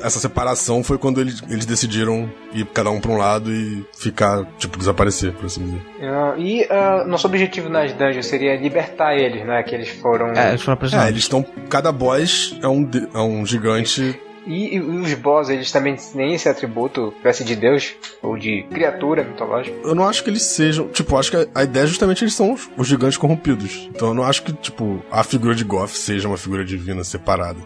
Essa separação foi quando eles decidiram ir cada um pra um lado e ficar, tipo, desaparecer, por assim dizer. Nosso objetivo nas dungeons seria libertar eles, né? Que eles foram... eles foram aprisionados. Eles estão... Cada boss é um gigante... E os boss, eles também têm esse atributo, espécie de deus, ou de criatura mitológica? Eu não acho que eles sejam... Tipo, acho que a ideia é justamente eles são os gigantes corrompidos. Então eu não acho que, tipo, a figura de Goth seja uma figura divina separada.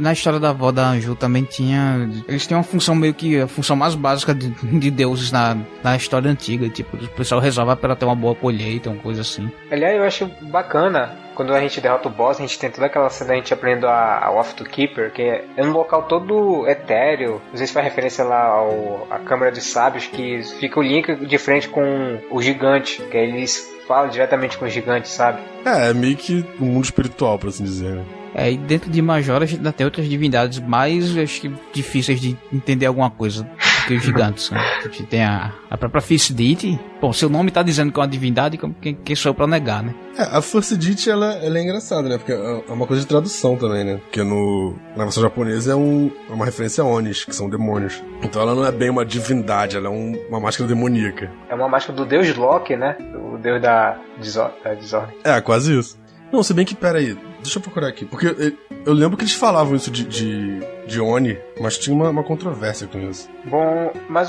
Na história da avó da Anju também tinha... Eles têm uma função meio que... A função mais básica de deuses na história antiga. Tipo, o pessoal rezava para ter uma boa colheita, uma coisa assim. Aliás, eu acho bacana... Quando a gente derrota o boss, a gente tem toda aquela cena, a gente aprende a Oath to Keeper, que é um local todo etéreo. Às vezes faz referência lá à Câmara dos Sábios, que fica o Link de frente com o gigante, que aí eles falam diretamente com o gigante, sabe? É meio que um mundo espiritual, por assim dizer, né? E dentro de Majora a gente ainda tem outras divindades mais, acho que, difíceis de entender alguma coisa. que os gigantes, né? Tem a própria First-Dit. Bom, seu nome tá dizendo que é uma divindade, quem sou eu pra negar, né? A First-Dit, ela é engraçada, né? Porque é uma coisa de tradução também, né? Porque na versão japonesa é uma referência a Onis, que são demônios. Então ela não é bem uma divindade, ela é uma máscara demoníaca. É uma máscara do deus Loki, né? O deus da desordem. É, quase isso. Não, se bem que, pera aí, deixa eu procurar aqui. Porque eu lembro que eles falavam isso de Oni, mas tinha uma controvérsia com isso. Bom, mas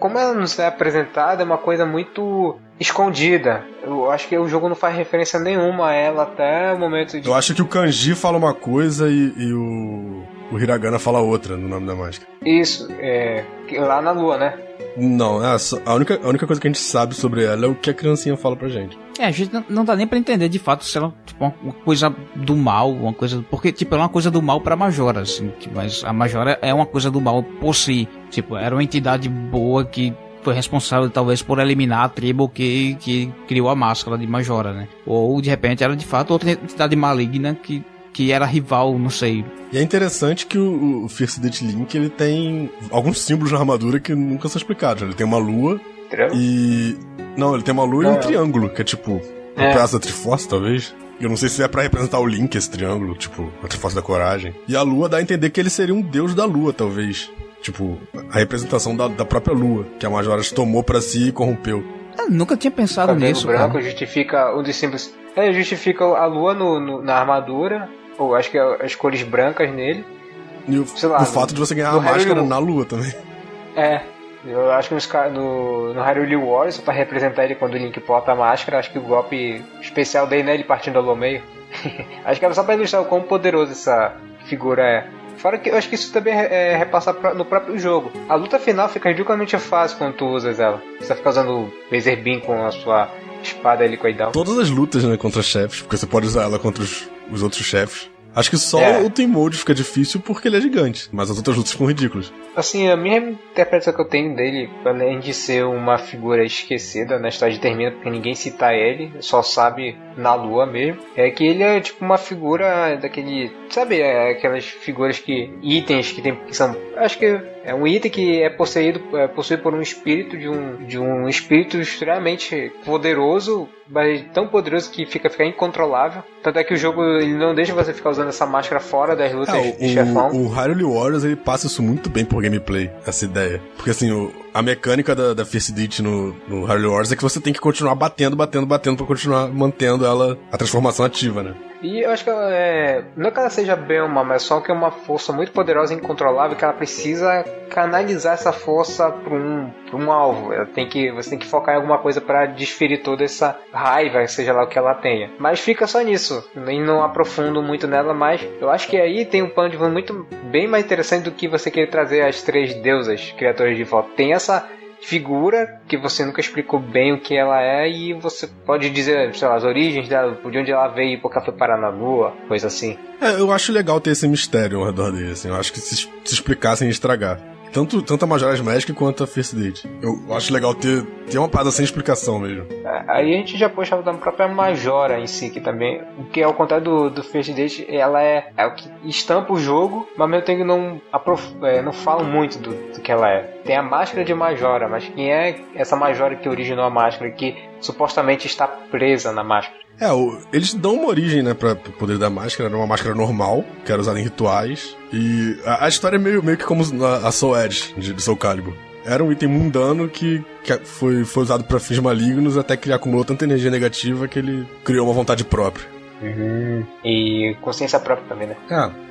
como ela não é apresentada, é uma coisa muito escondida. Eu acho que o jogo não faz referência nenhuma a ela até o momento de... Eu acho que o kanji fala uma coisa e o hiragana fala outra no nome da máscara. Isso, lá na lua, né? Não, a única coisa que a gente sabe sobre ela é o que a criancinha fala pra gente. A gente não dá nem pra entender de fato se ela é tipo, uma coisa do mal, uma coisa... Porque, tipo, ela é uma coisa do mal pra Majora, assim. Mas a Majora é uma coisa do mal por si. Tipo, era uma entidade boa que foi responsável, talvez, por eliminar a tribo que criou a máscara de Majora, né? Ou, de repente, era, de fato, outra entidade maligna que era rival, não sei. E é interessante que o First-Dit Link, ele tem alguns símbolos na armadura que nunca são explicados. Ele tem uma lua e... Não, ele tem uma lua e um triângulo, que é tipo um pedaço da Triforce, talvez. Eu não sei se é pra representar o Link, esse triângulo, tipo, a Triforce da Coragem. E a lua dá a entender que ele seria um deus da lua, talvez. Tipo, a representação da própria lua, que a Majora tomou pra si e corrompeu. Eu nunca tinha pensado nisso, branco cara. Justifica um dos símbolos... justifica a lua na armadura, ou acho que as cores brancas nele. E o fato de você ganhar a máscara na lua também. Eu acho que no Hyrule Warriors, pra representar ele quando o Link bota a máscara, acho que o golpe especial dele, né, ele partindo da lua meio. Acho que era só pra ilustrar o quão poderoso essa figura é. Fora que eu acho que isso também é repassado no próprio jogo. A luta final fica ridiculamente fácil quando tu usas ela. Você fica usando o Laser Beam com a sua espada helicoidal. Todas as lutas, né, contra chefes, porque você pode usar ela contra os outros chefes. Acho que só o Team-Mode fica difícil porque ele é gigante, mas as outras lutas ficam ridículas. Assim, a minha interpretação que eu tenho dele, além de ser uma figura esquecida, na história termina porque ninguém cita ele, só sabe na lua mesmo, é que ele é tipo uma figura daquele... Sabe, aquelas figuras itens que são... Acho que é um item que é possuído por um espírito de um espírito extremamente poderoso, mas tão poderoso que fica incontrolável. Tanto é que o jogo ele não deixa você ficar usando essa máscara fora das lutas de chefão. O Hyrule Warriors ele passa isso muito bem por gameplay, essa ideia. Porque assim, a mecânica da First-Dit no Hyrule Warriors é que você tem que continuar batendo pra continuar mantendo a transformação ativa, né? E eu acho que não é que ela seja bem uma, mas só que é uma força muito poderosa e incontrolável que ela precisa canalizar essa força para um alvo. Você tem que focar em alguma coisa para desferir toda essa raiva, seja lá o que ela tenha. Mas fica só nisso, nem não aprofundo muito nela, mas eu acho que aí tem um plano de fundo bem mais interessante do que você querer trazer as três deusas criadoras de volta. Tem essa figura que você nunca explicou bem o que ela é e você pode dizer, sei lá, as origens dela, de onde ela veio e porque ela foi parar na lua, coisa assim. Eu acho legal ter esse mistério ao redor dele, assim. Eu acho que se explicassem ia estragar. Tanto a Majora's Mask quanto a First-Dit. Eu acho legal ter uma parada sem explicação mesmo. Aí a gente já puxa da própria Majora em si, que também, o que ao contrário do First-Dit, ela é o que estampa o jogo, mas ao mesmo tempo não fala muito do que ela é. Tem a máscara de Majora, mas quem é essa Majora que originou a máscara, que supostamente está presa na máscara? Eles dão uma origem, né, pro poder da máscara. Era uma máscara normal, que era usada em rituais. E a história é meio que como a Soul Edge, de Soul Calibur. Era um item mundano que foi usado pra fins malignos, até que ele acumulou tanta energia negativa que ele criou uma vontade própria. E consciência própria também, né?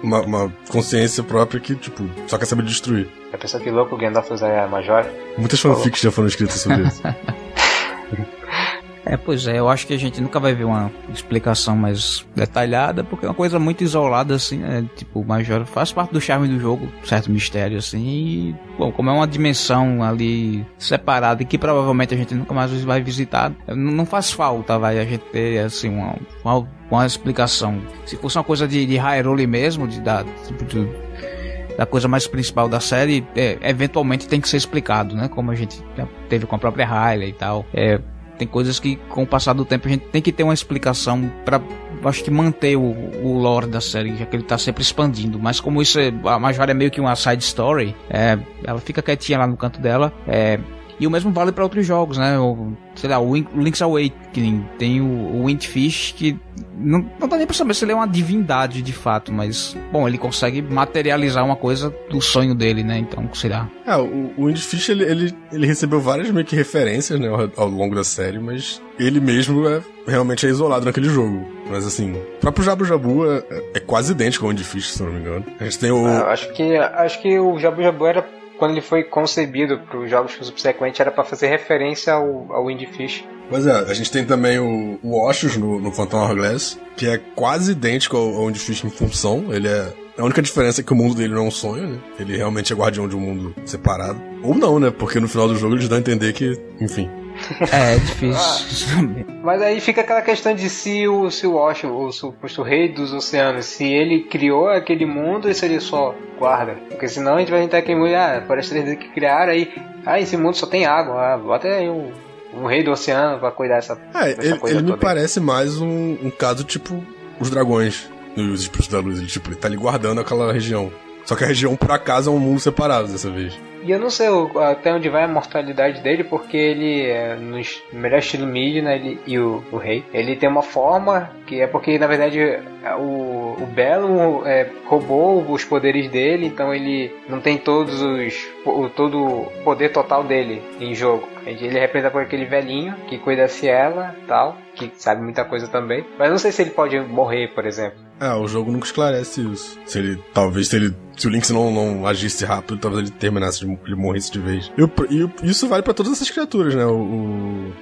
Uma consciência própria que, tipo, só quer saber destruir. A pessoa que louco o Gandalf usar a Majora. Muitas fanfics já foram escritas sobre isso. Pois é, eu acho que a gente nunca vai ver uma explicação mais detalhada, porque é uma coisa muito isolada, assim, né? Tipo, o Majora faz parte do charme do jogo, certo mistério, assim, e, bom, como é uma dimensão ali separada e que provavelmente a gente nunca mais vai visitar, não faz falta, a gente ter, assim, uma explicação. Se fosse uma coisa de Hyrule mesmo, da coisa mais principal da série, eventualmente tem que ser explicado, né? Como a gente já teve com a própria Hylia e tal. Tem coisas que, com o passar do tempo, a gente tem que ter uma explicação pra, acho que, manter o lore da série, já que ele tá sempre expandindo. Mas como isso a Majora é meio que uma side story, ela fica quietinha lá no canto dela. E o mesmo vale para outros jogos, né? Sei lá, o Link's Awakening tem o Windfish, que não dá nem pra saber se ele é uma divindade de fato, mas, bom, ele consegue materializar uma coisa do sonho dele, né? Então, sei lá. O Windfish, ele recebeu várias meio que referências, né, ao longo da série, mas ele mesmo realmente é isolado naquele jogo. Mas, assim, o próprio Jabu Jabu é quase idêntico ao Windfish, se não me engano. A gente tem acho que o Jabu Jabu era... Quando ele foi concebido para os jogos subsequentes, era para fazer referência ao Windfish. Pois é, a gente tem também o Oshus no Phantom Hourglass, que é quase idêntico ao Windfish em função. Ele é... A única diferença é que o mundo dele não é um sonho, né? Ele realmente é guardião de um mundo separado. Ou não, né? Porque no final do jogo eles dão a entender que, enfim... É difícil. Mas aí fica aquela questão de se o Osh, o suposto rei dos oceanos, se ele criou aquele mundo ou se ele só guarda. Porque senão a gente vai tentar aquele mundo, parece que criaram aí. Esse mundo só tem água. Bota aí um rei do oceano pra cuidar dessa coisa. Ele me parece mais um caso tipo os dragões nos Espíritos da Luz. Ele tá ali guardando aquela região. Só que a região, por acaso, é um mundo separado dessa vez. E eu não sei até onde vai a mortalidade dele, porque ele, no melhor estilo Midna, e o rei, ele tem uma forma que é porque, na verdade, o Bellum roubou os poderes dele, então ele não tem todo o poder total dele em jogo. Ele representa por aquele velhinho que cuida da Ciela e tal, que sabe muita coisa também. Mas não sei se ele pode morrer, por exemplo. O jogo nunca esclarece isso. Se o Lynx não agisse rápido, talvez ele terminasse ele morresse de vez. E isso vale pra todas essas criaturas, né?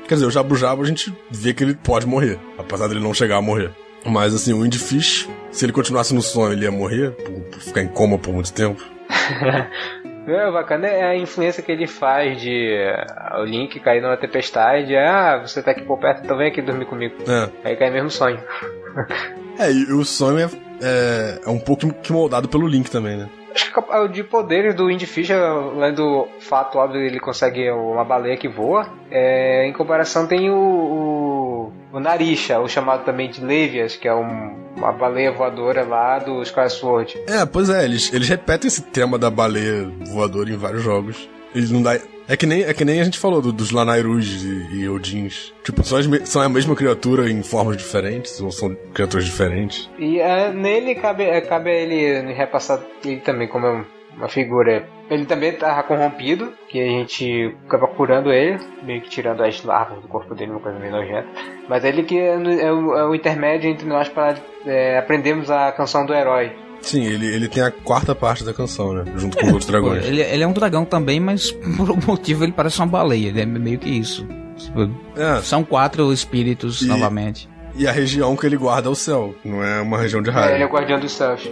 Quer dizer, o Jabu Jabu a gente vê que ele pode morrer, apesar dele não chegar a morrer. Mas assim, o Windfish, se ele continuasse no sonho, ele ia morrer por ficar em coma por muito tempo. Bacana é a influência que ele faz de o Link cair numa tempestade. Você tá aqui por perto, então vem aqui dormir comigo. Aí cai mesmo sonho. E o sonho é um pouco que moldado pelo Link também, né? Acho que de poderes do Windfish, além do fato óbvio ele consegue uma baleia que voa, em comparação tem o Narisha, o chamado também de Levias, que é uma baleia voadora lá do Skyward Sword. Pois é, eles repetem esse tema da baleia voadora em vários jogos. Eles não dá... É que nem a gente falou dos Lanairus e Odins. Tipo, são a mesma criatura em formas diferentes, ou são criaturas diferentes. E nele cabe a ele repassar ele também como uma figura. Ele também tá corrompido, que a gente acaba curando ele, meio que tirando as larvas do corpo dele, uma coisa meio nojenta. Mas ele que é o intermédio entre nós para aprendermos a canção do herói. Sim, ele tem a quarta parte da canção, né? Junto com os outros dragões. Ele é um dragão também, mas por algum motivo ele parece uma baleia. Ele é meio que isso. São 4 espíritos novamente. E a região que ele guarda é o céu, não é uma região de raio. Ele é o guardião dos céus.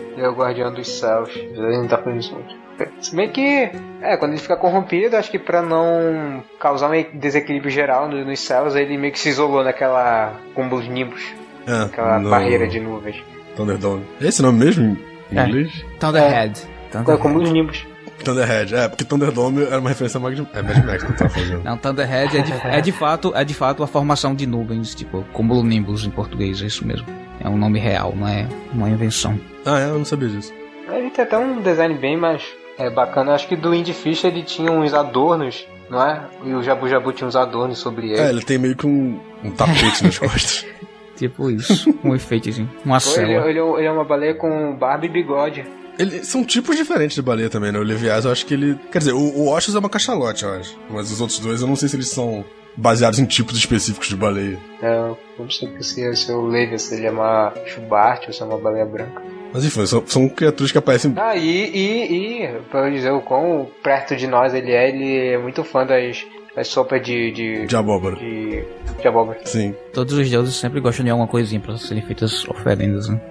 Ele não tá fazendo isso muito. Se bem que, quando ele fica corrompido, acho que pra não causar um desequilíbrio geral nos céus, ele meio que se isolou naquela cúmulo de nimbus. Aquela barreira de nuvens. Thunderdome. É esse nome mesmo? Em inglês? Thunderhead. Como os nimbos. Thunderhead, porque Thunderdome era uma referência a Mad Max que eu tava fazendo. Não, Thunderhead é de fato a formação de nuvens, tipo, cumulonimbus em português, é isso mesmo. É um nome real, não é uma invenção. Eu não sabia disso. Ele tem até um design bem mais bacana. Acho que do Windfish ele tinha uns adornos, não é? E o Jabu Jabu tinha uns adornos sobre ele. Ele tem meio que um tapete nas costas. Tipo isso, um efeitozinho, uma célula. Ele é uma baleia com barba e bigode. São tipos diferentes de baleia também, né? O Leviás, eu acho que ele... Quer dizer, o Oshus é uma cachalote, eu acho. Mas os outros dois, eu não sei se eles são baseados em tipos específicos de baleia. Eu não sei se o Levias, se ele é uma chubarte ou se é uma baleia branca. Mas enfim, são criaturas que aparecem... E pra eu dizer o quão perto de nós ele é muito fã das sopas de abóbora. De abóbora. Sim. Todos os deuses sempre gostam de alguma coisinha pra serem feitas oferendas, né?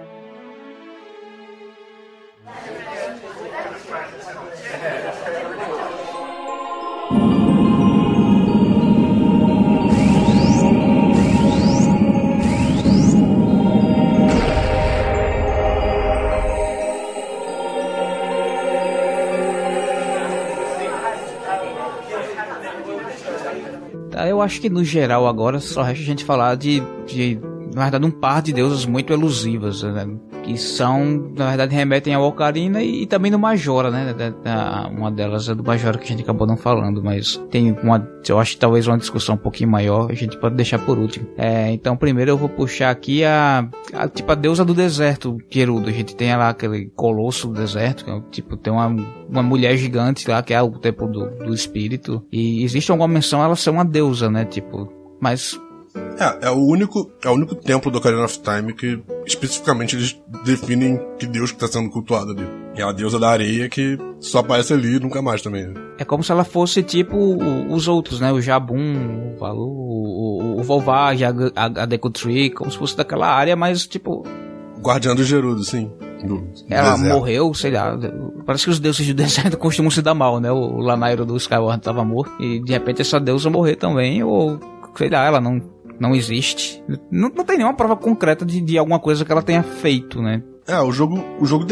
Eu eu acho que no geral agora só resta a gente falar de na verdade, um par de deusas muito elusivas, né? Que são, na verdade, remetem ao Ocarina e também no Majora, né? Uma delas é do Majora que a gente acabou não falando, mas tem eu acho que talvez uma discussão um pouquinho maior, a gente pode deixar por último. Então, primeiro eu vou puxar aqui tipo a deusa do deserto, Gerudo. A gente tem lá aquele colosso do deserto, que é, tipo, tem uma mulher gigante lá, que é o templo do espírito, e existe alguma menção a ela ser uma deusa, né? Tipo, mas... É o único templo do Ocarina of Time que especificamente eles definem que deus que está sendo cultuado ali. É a deusa da areia que só aparece ali e nunca mais também. É como se ela fosse tipo os outros, né? O Jabun, o Valu, o Volvage, a Deku Tree, como se fosse daquela área, mas tipo... Guardiã do Gerudo, sim. Ela morreu, sei lá. Parece que os deuses do deserto costumam se dar mal, né? O Lanairo do Skyward estava morto e de repente essa deusa morrer também, ou sei lá, ela não existe. Não tem nenhuma prova concreta de alguma coisa que ela tenha feito, né? O jogo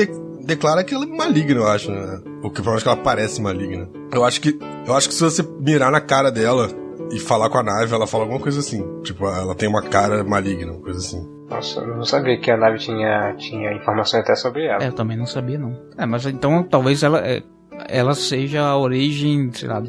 declara que ela é maligna, eu acho, né? O que prova é que ela parece maligna. Eu acho que se você mirar na cara dela e falar com a nave, ela fala alguma coisa assim. Tipo, ela tem uma cara maligna, uma coisa assim. Nossa, eu não sabia que a nave tinha informações até sobre ela. Eu também não sabia, não. Mas então talvez ela seja a origem, sei lá,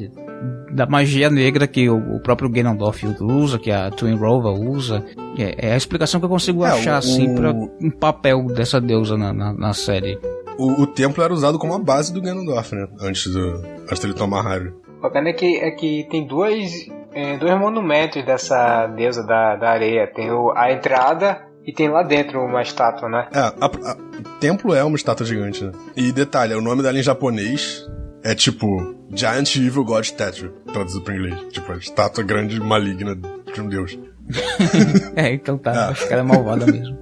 da magia negra que o próprio Ganondorf usa, que a Twin Rova usa. É a explicação que eu consigo achar, assim, pra um papel dessa deusa na série. O templo era usado como a base do Ganondorf, né? Antes dele tomar Hyrule. O bacana é que tem dois monumentos dessa deusa da areia. Tem a entrada e tem lá dentro uma estátua, né? O templo é uma estátua gigante, né? E detalhe, o nome dela em japonês é tipo Giant Evil God Statue, traduzido para inglês. Tipo, a estátua grande maligna de um deus. Então tá, acho que ela é malvada mesmo.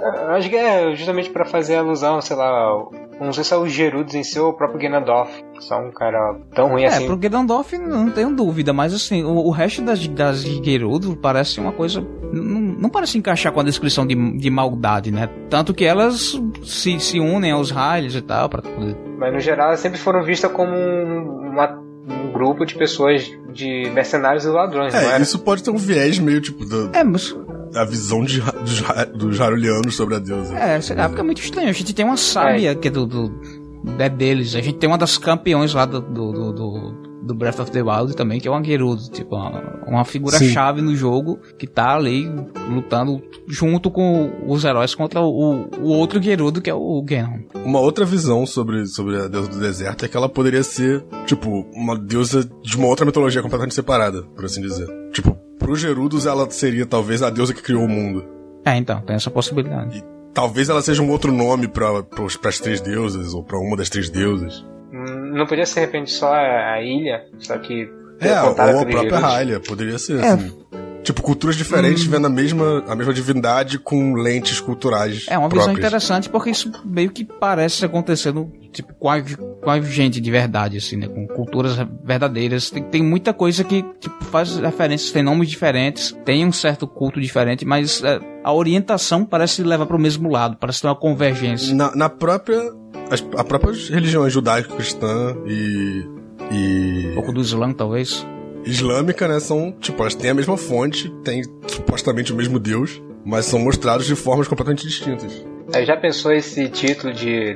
Eu acho que é justamente pra fazer alusão, sei lá, não sei se é os Gerudos em si ou o próprio Ganondorf, que são um cara tão ruim assim. Pro Ganondorf não tenho dúvida, mas assim, o resto das Gerudo parece uma coisa... Não parece encaixar com a descrição de maldade, né? Tanto que elas se unem aos Hylians e tal, pra poder... Mas no geral elas sempre foram vistas como um grupo de pessoas, de mercenários e ladrões, não é? Isso pode ter um viés meio tipo mas... a visão dos Hyruleanos sobre a deusa. Sei lá, porque é muito estranho. A gente tem uma sábia que é deles. A gente tem uma das campeões lá do Breath of the Wild também, que é uma Gerudo, tipo, uma figura-chave no jogo, que tá ali lutando junto com os heróis contra o outro Gerudo, que é o Ganon. Uma outra visão sobre a deusa do deserto é que ela poderia ser, tipo, uma deusa de uma outra mitologia completamente separada, por assim dizer. Tipo, pros Gerudos ela seria talvez a deusa que criou o mundo. Então, tem essa possibilidade. E talvez ela seja um outro nome pras três deusas, ou pra uma das três deusas. Não podia ser, de repente, só a ilha, só que... ou a própria Hylia, poderia ser, assim. Tipo, culturas diferentes vendo a mesma divindade com lentes culturais uma próprias. visão interessante, porque isso meio que parece acontecendo, tipo, com a gente de verdade, assim, né? Com culturas verdadeiras. Tem muita coisa que, tipo, faz referências, tem nomes diferentes, tem um certo culto diferente, mas a orientação parece levar pro mesmo lado, parece ter uma convergência. A própria religião judaico-cristã e... Um pouco do Islã, talvez. Islâmica, né, são, tipo, elas têm a mesma fonte, têm supostamente o mesmo Deus, mas são mostrados de formas completamente distintas. Já pensou esse título de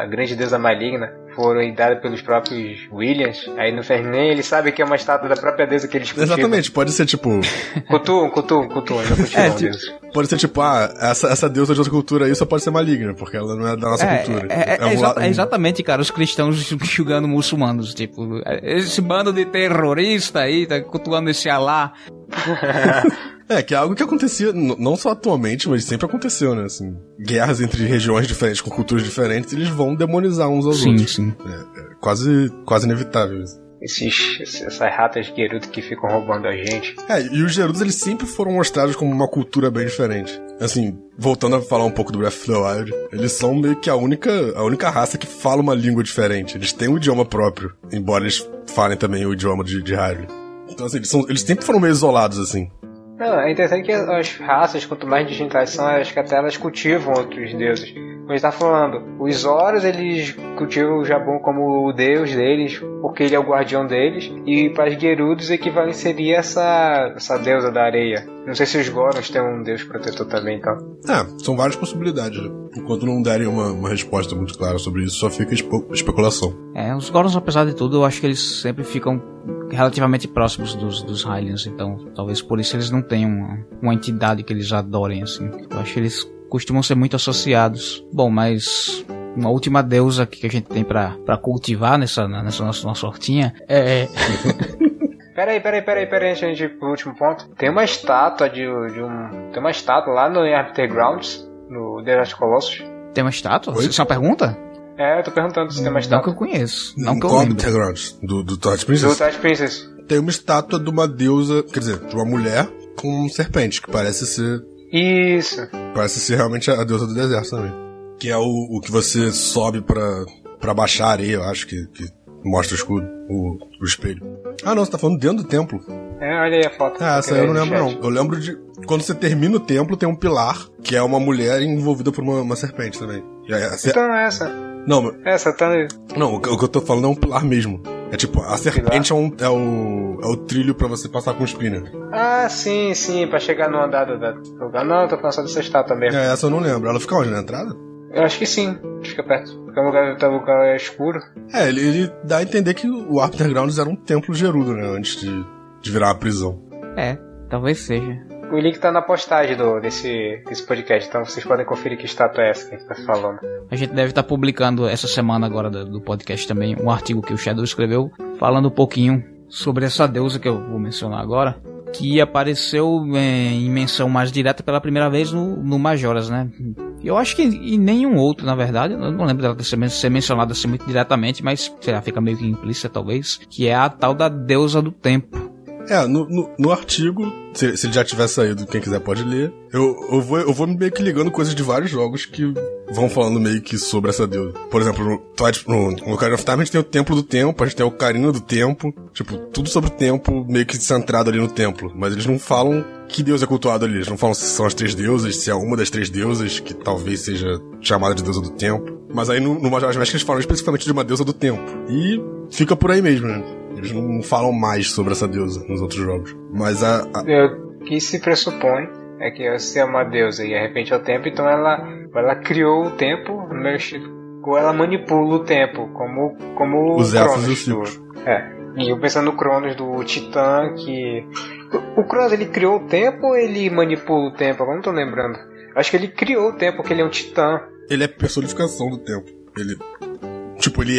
grande deusa maligna foram dados pelos próprios Williams? Aí no Fernet ele sabe que é uma estátua da própria deusa que eles cultivam. Exatamente, pode ser tipo... Cutum, já cultivam Deus. Pode ser tipo, essa deusa de outra cultura aí só pode ser maligna, porque ela não é da nossa cultura. Exatamente, cara, os cristãos julgando muçulmanos, tipo, esse bando de terrorista aí, tá cultuando esse Alá. Que é algo que acontecia, não só atualmente, mas sempre aconteceu, né, assim, guerras entre regiões diferentes, com culturas diferentes, eles vão demonizar uns aos outros. Sim. É quase inevitável isso. Essas ratas Gerudo que ficam roubando a gente. E os Gerudos, eles sempre foram mostrados como uma cultura bem diferente. Assim, voltando a falar um pouco do Breath of the Wild, eles são meio que a única raça que fala uma língua diferente. Eles têm um idioma próprio, embora eles falem também o idioma de Hyrule. Então, assim, eles sempre foram meio isolados, assim. Não, é interessante que as raças, quanto mais distintas são, acho que até elas cultivam outros deuses. Como a gente tá falando, os Zoros, eles cultivam o Jabun como o deus deles, porque ele é o guardião deles, e para os Gerudos o equivalente seria essa deusa da areia. Não sei se os Gorons têm um deus protetor também, então. São várias possibilidades, né? Enquanto não derem uma resposta muito clara sobre isso, só fica especulação. Os Gorons, apesar de tudo, eu acho que eles sempre ficam relativamente próximos dos Hylians, então talvez por isso eles não tenham uma entidade que eles adorem, assim. Eu acho que eles costumam ser muito associados. Bom, mas uma última deusa que a gente tem pra cultivar nessa nossa hortinha é... Peraí, antes de gente ir pro último ponto. Tem uma estátua tem uma estátua lá no Aftergrounds, no The Last Colossus. Tem uma estátua? Isso é uma pergunta? Eu tô perguntando se tem uma estátua. Não que eu conheço, não que eu lembro. Aftergrounds? Do Twilight Princess? Do Twilight Princess. Tem uma estátua de uma deusa, quer dizer, de uma mulher com um serpente, que parece ser... Isso. Parece ser realmente a deusa do deserto também. Que é o que você sobe pra baixar a areia, eu acho, que mostra o escudo, o espelho. Ah, não, você tá falando dentro do templo. Olha aí a foto. Essa eu não lembro, não. Eu lembro de... Quando você termina o templo, tem um pilar, que é uma mulher envolvida por uma serpente também. Então é essa. Não, essa tá... Não, o que eu tô falando é um pilar mesmo. É tipo, a serpente é o trilho pra você passar com o spinner. Ah, sim, pra chegar no andar do lugar. Não, eu tô pensando nessa estátua mesmo. Essa eu não lembro. Ela fica onde? Na entrada? Eu acho que sim, fica perto. Porque o lugar é escuro. Ele dá a entender que o Aftergrounds era um templo gerudo, né? Antes de virar uma prisão. Talvez seja. O link tá na postagem desse podcast, então vocês podem conferir que estátua é essa que a gente tá falando. A gente deve estar publicando essa semana agora do podcast também um artigo que o Shadow escreveu, falando um pouquinho sobre essa deusa que eu vou mencionar agora, que apareceu em menção mais direta pela primeira vez no Majoras, né? Eu acho que em nenhum outro, na verdade, eu não lembro dela ser mencionada assim muito diretamente, mas sei lá, fica meio que implícita talvez, que é a tal da deusa do tempo. No artigo, se ele já tiver saído, quem quiser pode ler. Eu vou meio que ligando coisas de vários jogos que vão falando meio que sobre essa deusa. Por exemplo, no Ocarina of Time a gente tem o Templo do Tempo, a gente tem a Ocarina do Tempo, tipo, tudo sobre o tempo meio que centrado ali no templo. Mas eles não falam que deus é cultuado ali, eles não falam se são as 3 deusas, se é uma das 3 deusas, que talvez seja chamada de deusa do tempo. Mas aí no Majora's Mask eles falam especificamente de uma deusa do tempo. E fica por aí mesmo, né? Eles não falam mais sobre essa deusa nos outros jogos. Mas O que se pressupõe é que se é uma deusa e de repente é o tempo, então ela criou o tempo, ou ela manipula o tempo, como os elfos e os ciclos. E eu pensando no Cronos do Titã, que... O Cronos, ele criou o tempo ou ele manipula o tempo? Agora não tô lembrando. Acho que ele criou o tempo, porque ele é um Titã. Ele é personificação do tempo. Ele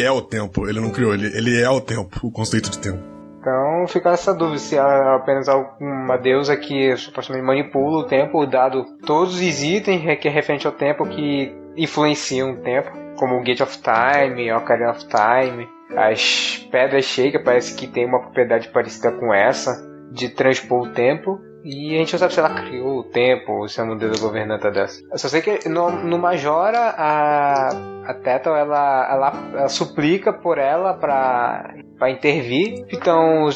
é o tempo, ele não criou, ele é o tempo, o conceito de tempo. Então fica essa dúvida se é apenas uma deusa que supostamente manipula o tempo, dado todos os itens que é referente ao tempo que influenciam o tempo, como o Gate of Time, o Ocarina of Time, as pedras Sheikah parece que tem uma propriedade parecida com essa, de transpor o tempo. E a gente não sabe se ela criou o tempo ou se é uma deusa governanta dessa. Eu só sei que no Majora a Tetal ela suplica por ela pra intervir. Então,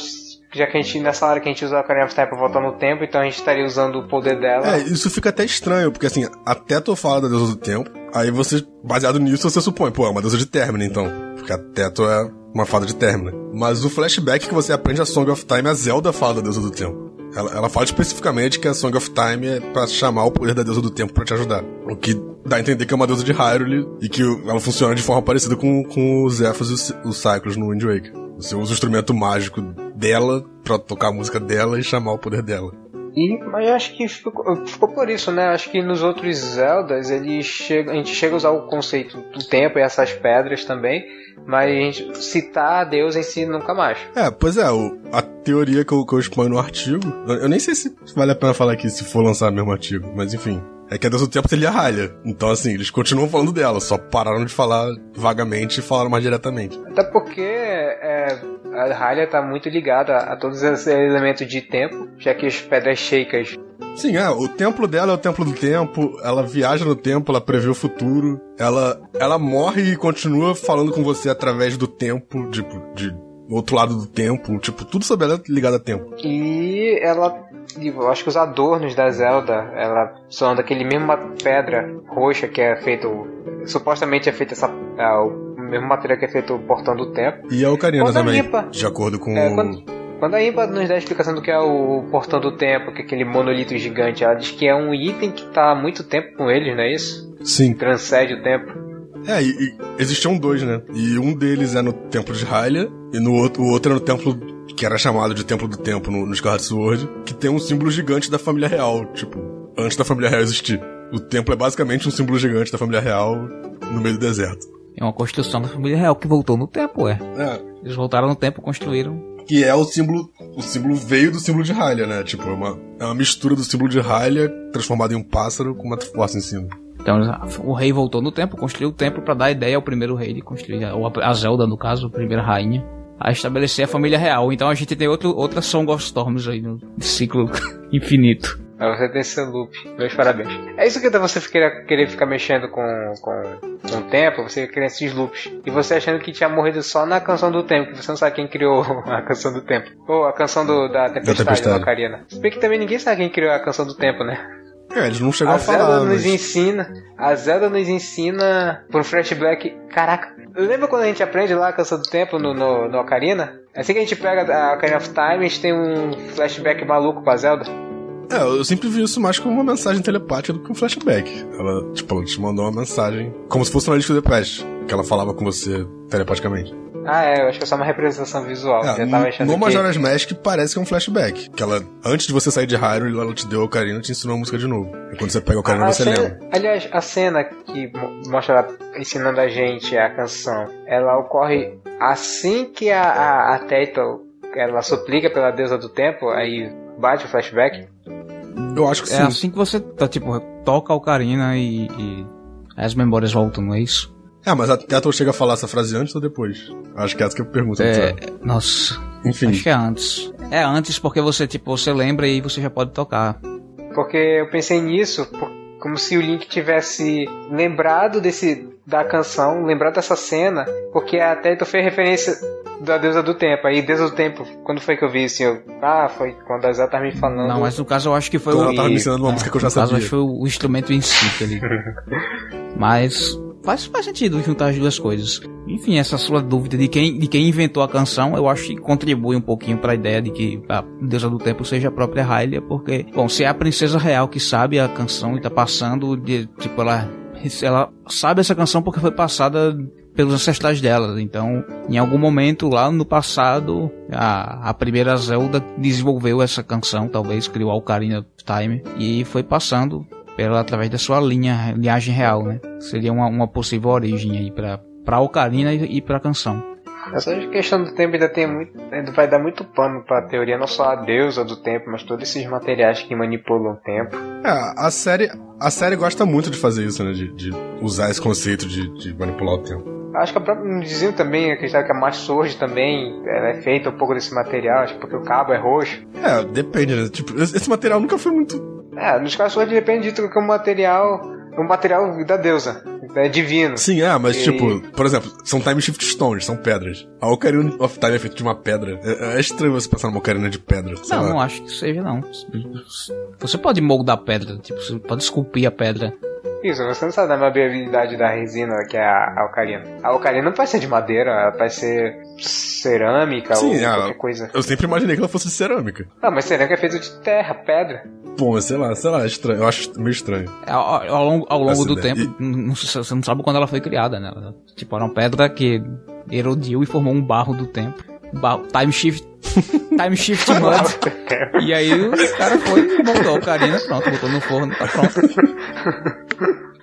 já que a gente, nessa hora que a gente usa a Ocarina of Time pra voltar no tempo, então a gente estaria usando o poder dela. Isso fica até estranho, porque assim, a Tetal fala da deusa do tempo, aí você, baseado nisso, você supõe, é uma deusa de Termina então. Porque a Tetal é uma fada de Termina. Mas o flashback que você aprende a Song of Time, a Zelda fala da deusa do tempo. Ela fala especificamente que a Song of Time é pra chamar o poder da deusa do tempo pra te ajudar. O que dá a entender que é uma deusa de Hyrule e que ela funciona de forma parecida com os Zephos e os Cyclos no Wind Waker. Você usa o instrumento mágico dela pra tocar a música dela e chamar o poder dela. Mas eu acho que ficou por isso, né? Acho que nos outros Zeldas a gente chega a usar o conceito do tempo e essas pedras também, mas a gente citar a Deus em si nunca mais. Pois é, a teoria que eu exponho no artigo, eu nem sei se vale a pena falar aqui se for lançar o mesmo artigo, mas enfim. É que a deusa do tempo seria a Hylia. Então, assim, eles continuam falando dela, só pararam de falar vagamente e falaram mais diretamente. Até porque a Hylia tá muito ligada a todos esses elementos de tempo, já que as pedras Sheikahs. Sim, o templo dela é o templo do tempo, ela viaja no tempo, ela prevê o futuro, ela morre e continua falando com você através do tempo, tipo, de outro lado do tempo, tipo, tudo sobre ela é ligado a tempo. E ela eu acho que os adornos da Zelda, ela são daquele mesmo pedra roxa que é feito, supostamente é feito o mesmo material que é feito o Portão do Tempo. E a Ocarina também, de acordo com Quando a Impa nos dá a explicação do que é o Portão do Tempo, que é aquele monolito gigante, ela diz que é um item que tá há muito tempo com eles, não é isso? Sim. Transcende o tempo. E existiam 2, né? E um deles é no Templo de Hylia, e o outro é no Templo que era chamado de Templo do Tempo no Skyward Sword, que tem um símbolo gigante da família real, tipo, antes da família real existir. O templo é basicamente um símbolo gigante da família real no meio do deserto. É uma construção da família real que voltou no tempo, Eles voltaram no tempo, construíram. Que é o símbolo veio do símbolo de Hylia, né? Tipo, é uma mistura do símbolo de Hylia transformado em um pássaro com uma Triforce em cima. Então o rei voltou no tempo, construiu o templo pra dar ideia ao primeiro rei de construir, a Zelda no caso, a primeira rainha, a estabelecer a família real. Então a gente tem outra Song of Storms aí no ciclo infinito. Você tem seu loop. Meus parabéns. É isso que você querer ficar mexendo com o tempo, você querer esses loops. E você achando que tinha morrido só na Canção do Tempo, que você não sabe quem criou a Canção do Tempo. Ou a Canção da Tempestade, da Ocarina. Se bem que também ninguém sabe quem criou a Canção do Tempo, né? Eles não chegam a falar. A Zelda nos ensina por um flashback. Caraca, lembra quando a gente aprende lá a Canção do Tempo no Ocarina? Assim que a gente pega a Ocarina of Time, a gente tem um flashback maluco com a Zelda. Eu sempre vi isso mais como uma mensagem telepática do que um flashback. Ela te mandou uma mensagem como se fosse uma Link to the Past, que ela falava com você telepaticamente. Eu acho que é só uma representação visual. No Majora's Mask parece que é um flashback. Que ela, antes de você sair de Hyrule, ela te deu a Ocarina e te ensinou a música de novo. E quando você pega a Ocarina, você lembra. Aliás, a cena que mostra ela ensinando a gente a canção, ela ocorre assim que a Teito, ela suplica pela deusa do tempo, aí bate o flashback. Eu acho que sim. É assim que você toca a Ocarina e as memórias voltam, não é isso? Mas a Teto chega a falar essa frase antes ou depois? Acho que é essa que eu pergunto. Nossa. Enfim. Acho que é antes. É antes porque você lembra e você já pode tocar. Porque eu pensei nisso, como se o Link tivesse lembrado da canção, lembrado dessa cena, porque a Teto fez referência da deusa do tempo. Aí, deusa do tempo, quando foi que eu vi isso? Foi quando a Zelda tava me falando. Não, mas no caso eu acho que foi ela tava me ensinando uma música que eu já sabia. No caso, acho que foi o instrumento em si que ele... Mas faz sentido juntar as duas coisas. Enfim, essa sua dúvida de quem inventou a canção, eu acho que contribui um pouquinho pra ideia de que a deusa do tempo seja a própria Hylia, porque, bom, se é a princesa real que sabe a canção e tá passando, ela sabe essa canção porque foi passada pelos ancestrais dela. Então, em algum momento lá no passado, a primeira Zelda desenvolveu essa canção, talvez criou a Ocarina of Time e foi passando através da sua linhagem real, né? Seria uma possível origem aí pra Ocarina e pra canção. Essa questão do tempo ainda vai dar muito pano pra teoria, não só a deusa do tempo, mas todos esses materiais que manipulam o tempo. A série gosta muito de fazer isso, né? De usar esse conceito de manipular o tempo. Acho que a própria Dizinho também acreditava que a Master Sword também ela é feita um pouco desse material, acho que porque o cabo é roxo. Depende, né? Tipo, esse material nunca foi muito... nos Skyward Sword depende de que um material da deusa, é divino. Sim, mas tipo, por exemplo, são Time Shift Stones, são pedras. A Ocarina of Time é feita de uma pedra. É estranho você pensar numa Ocarina de pedra. Não acho que seja, não. Você pode moldar pedra, você pode esculpir a pedra. Isso, você não sabe da malleabilidade da resina que é a Ocarina. A Ocarina não pode ser de madeira, ela pode ser cerâmica. Sim, ou qualquer coisa. Eu sempre imaginei que ela fosse cerâmica. Mas cerâmica é feita de terra, pedra. Bom, sei lá, é estranho. Eu acho meio estranho. Ao longo do tempo, você não sabe quando ela foi criada, né? Era uma pedra que erodiu e formou um barro do tempo. Time Shift Mud. E aí o cara foi, montou a Ocarina, pronto, botou no forno, tá pronto.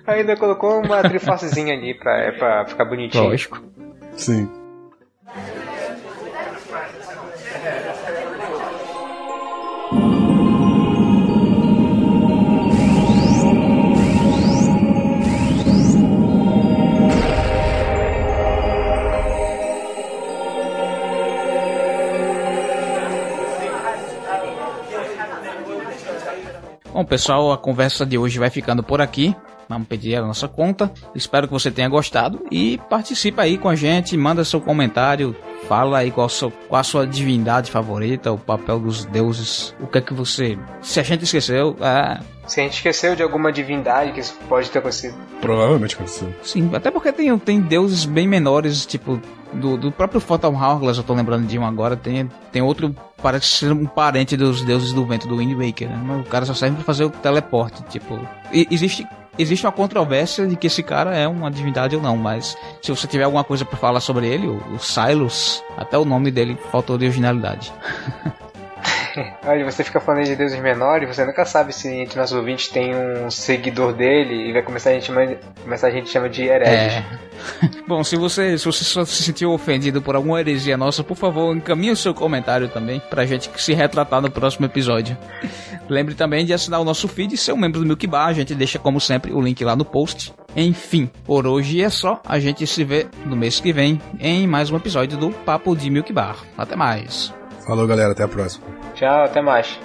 Ainda colocou uma triforcezinha ali pra ficar bonitinho. Lógico. Sim. Bom, pessoal, a conversa de hoje vai ficando por aqui. Vamos pedir a nossa conta. Espero que você tenha gostado e participa aí com a gente, manda seu comentário, fala aí qual a sua divindade favorita, o papel dos deuses, o que é que você... Se a gente esqueceu... Se a gente esqueceu de alguma divindade que isso pode ter acontecido. Provavelmente aconteceu. Sim, até porque tem deuses bem menores, tipo... Do próprio Phantom Hourglass, eu tô lembrando de um agora, tem outro, parece ser um parente dos deuses do vento do Wind Waker, né? Mas o cara só serve pra fazer o teleporte, tipo... Existe uma controvérsia de que esse cara é uma divindade ou não, mas se você tiver alguma coisa pra falar sobre ele, o Silos, até o nome dele faltou de originalidade. Olha, você fica falando de deuses menores, você nunca sabe se entre nossos ouvintes tem um seguidor dele e vai começar a gente chama de hereges. Bom, se você só se sentiu ofendido por alguma heresia nossa, por favor, encaminhe o seu comentário também pra gente se retratar no próximo episódio. Lembre também de assinar o nosso feed e ser um membro do Milk Bar, a gente deixa como sempre o link lá no post. Enfim, por hoje é só, a gente se vê no mês que vem em mais um episódio do Papo de Milk Bar. Até mais. Falou, galera, até a próxima. Tchau, até mais.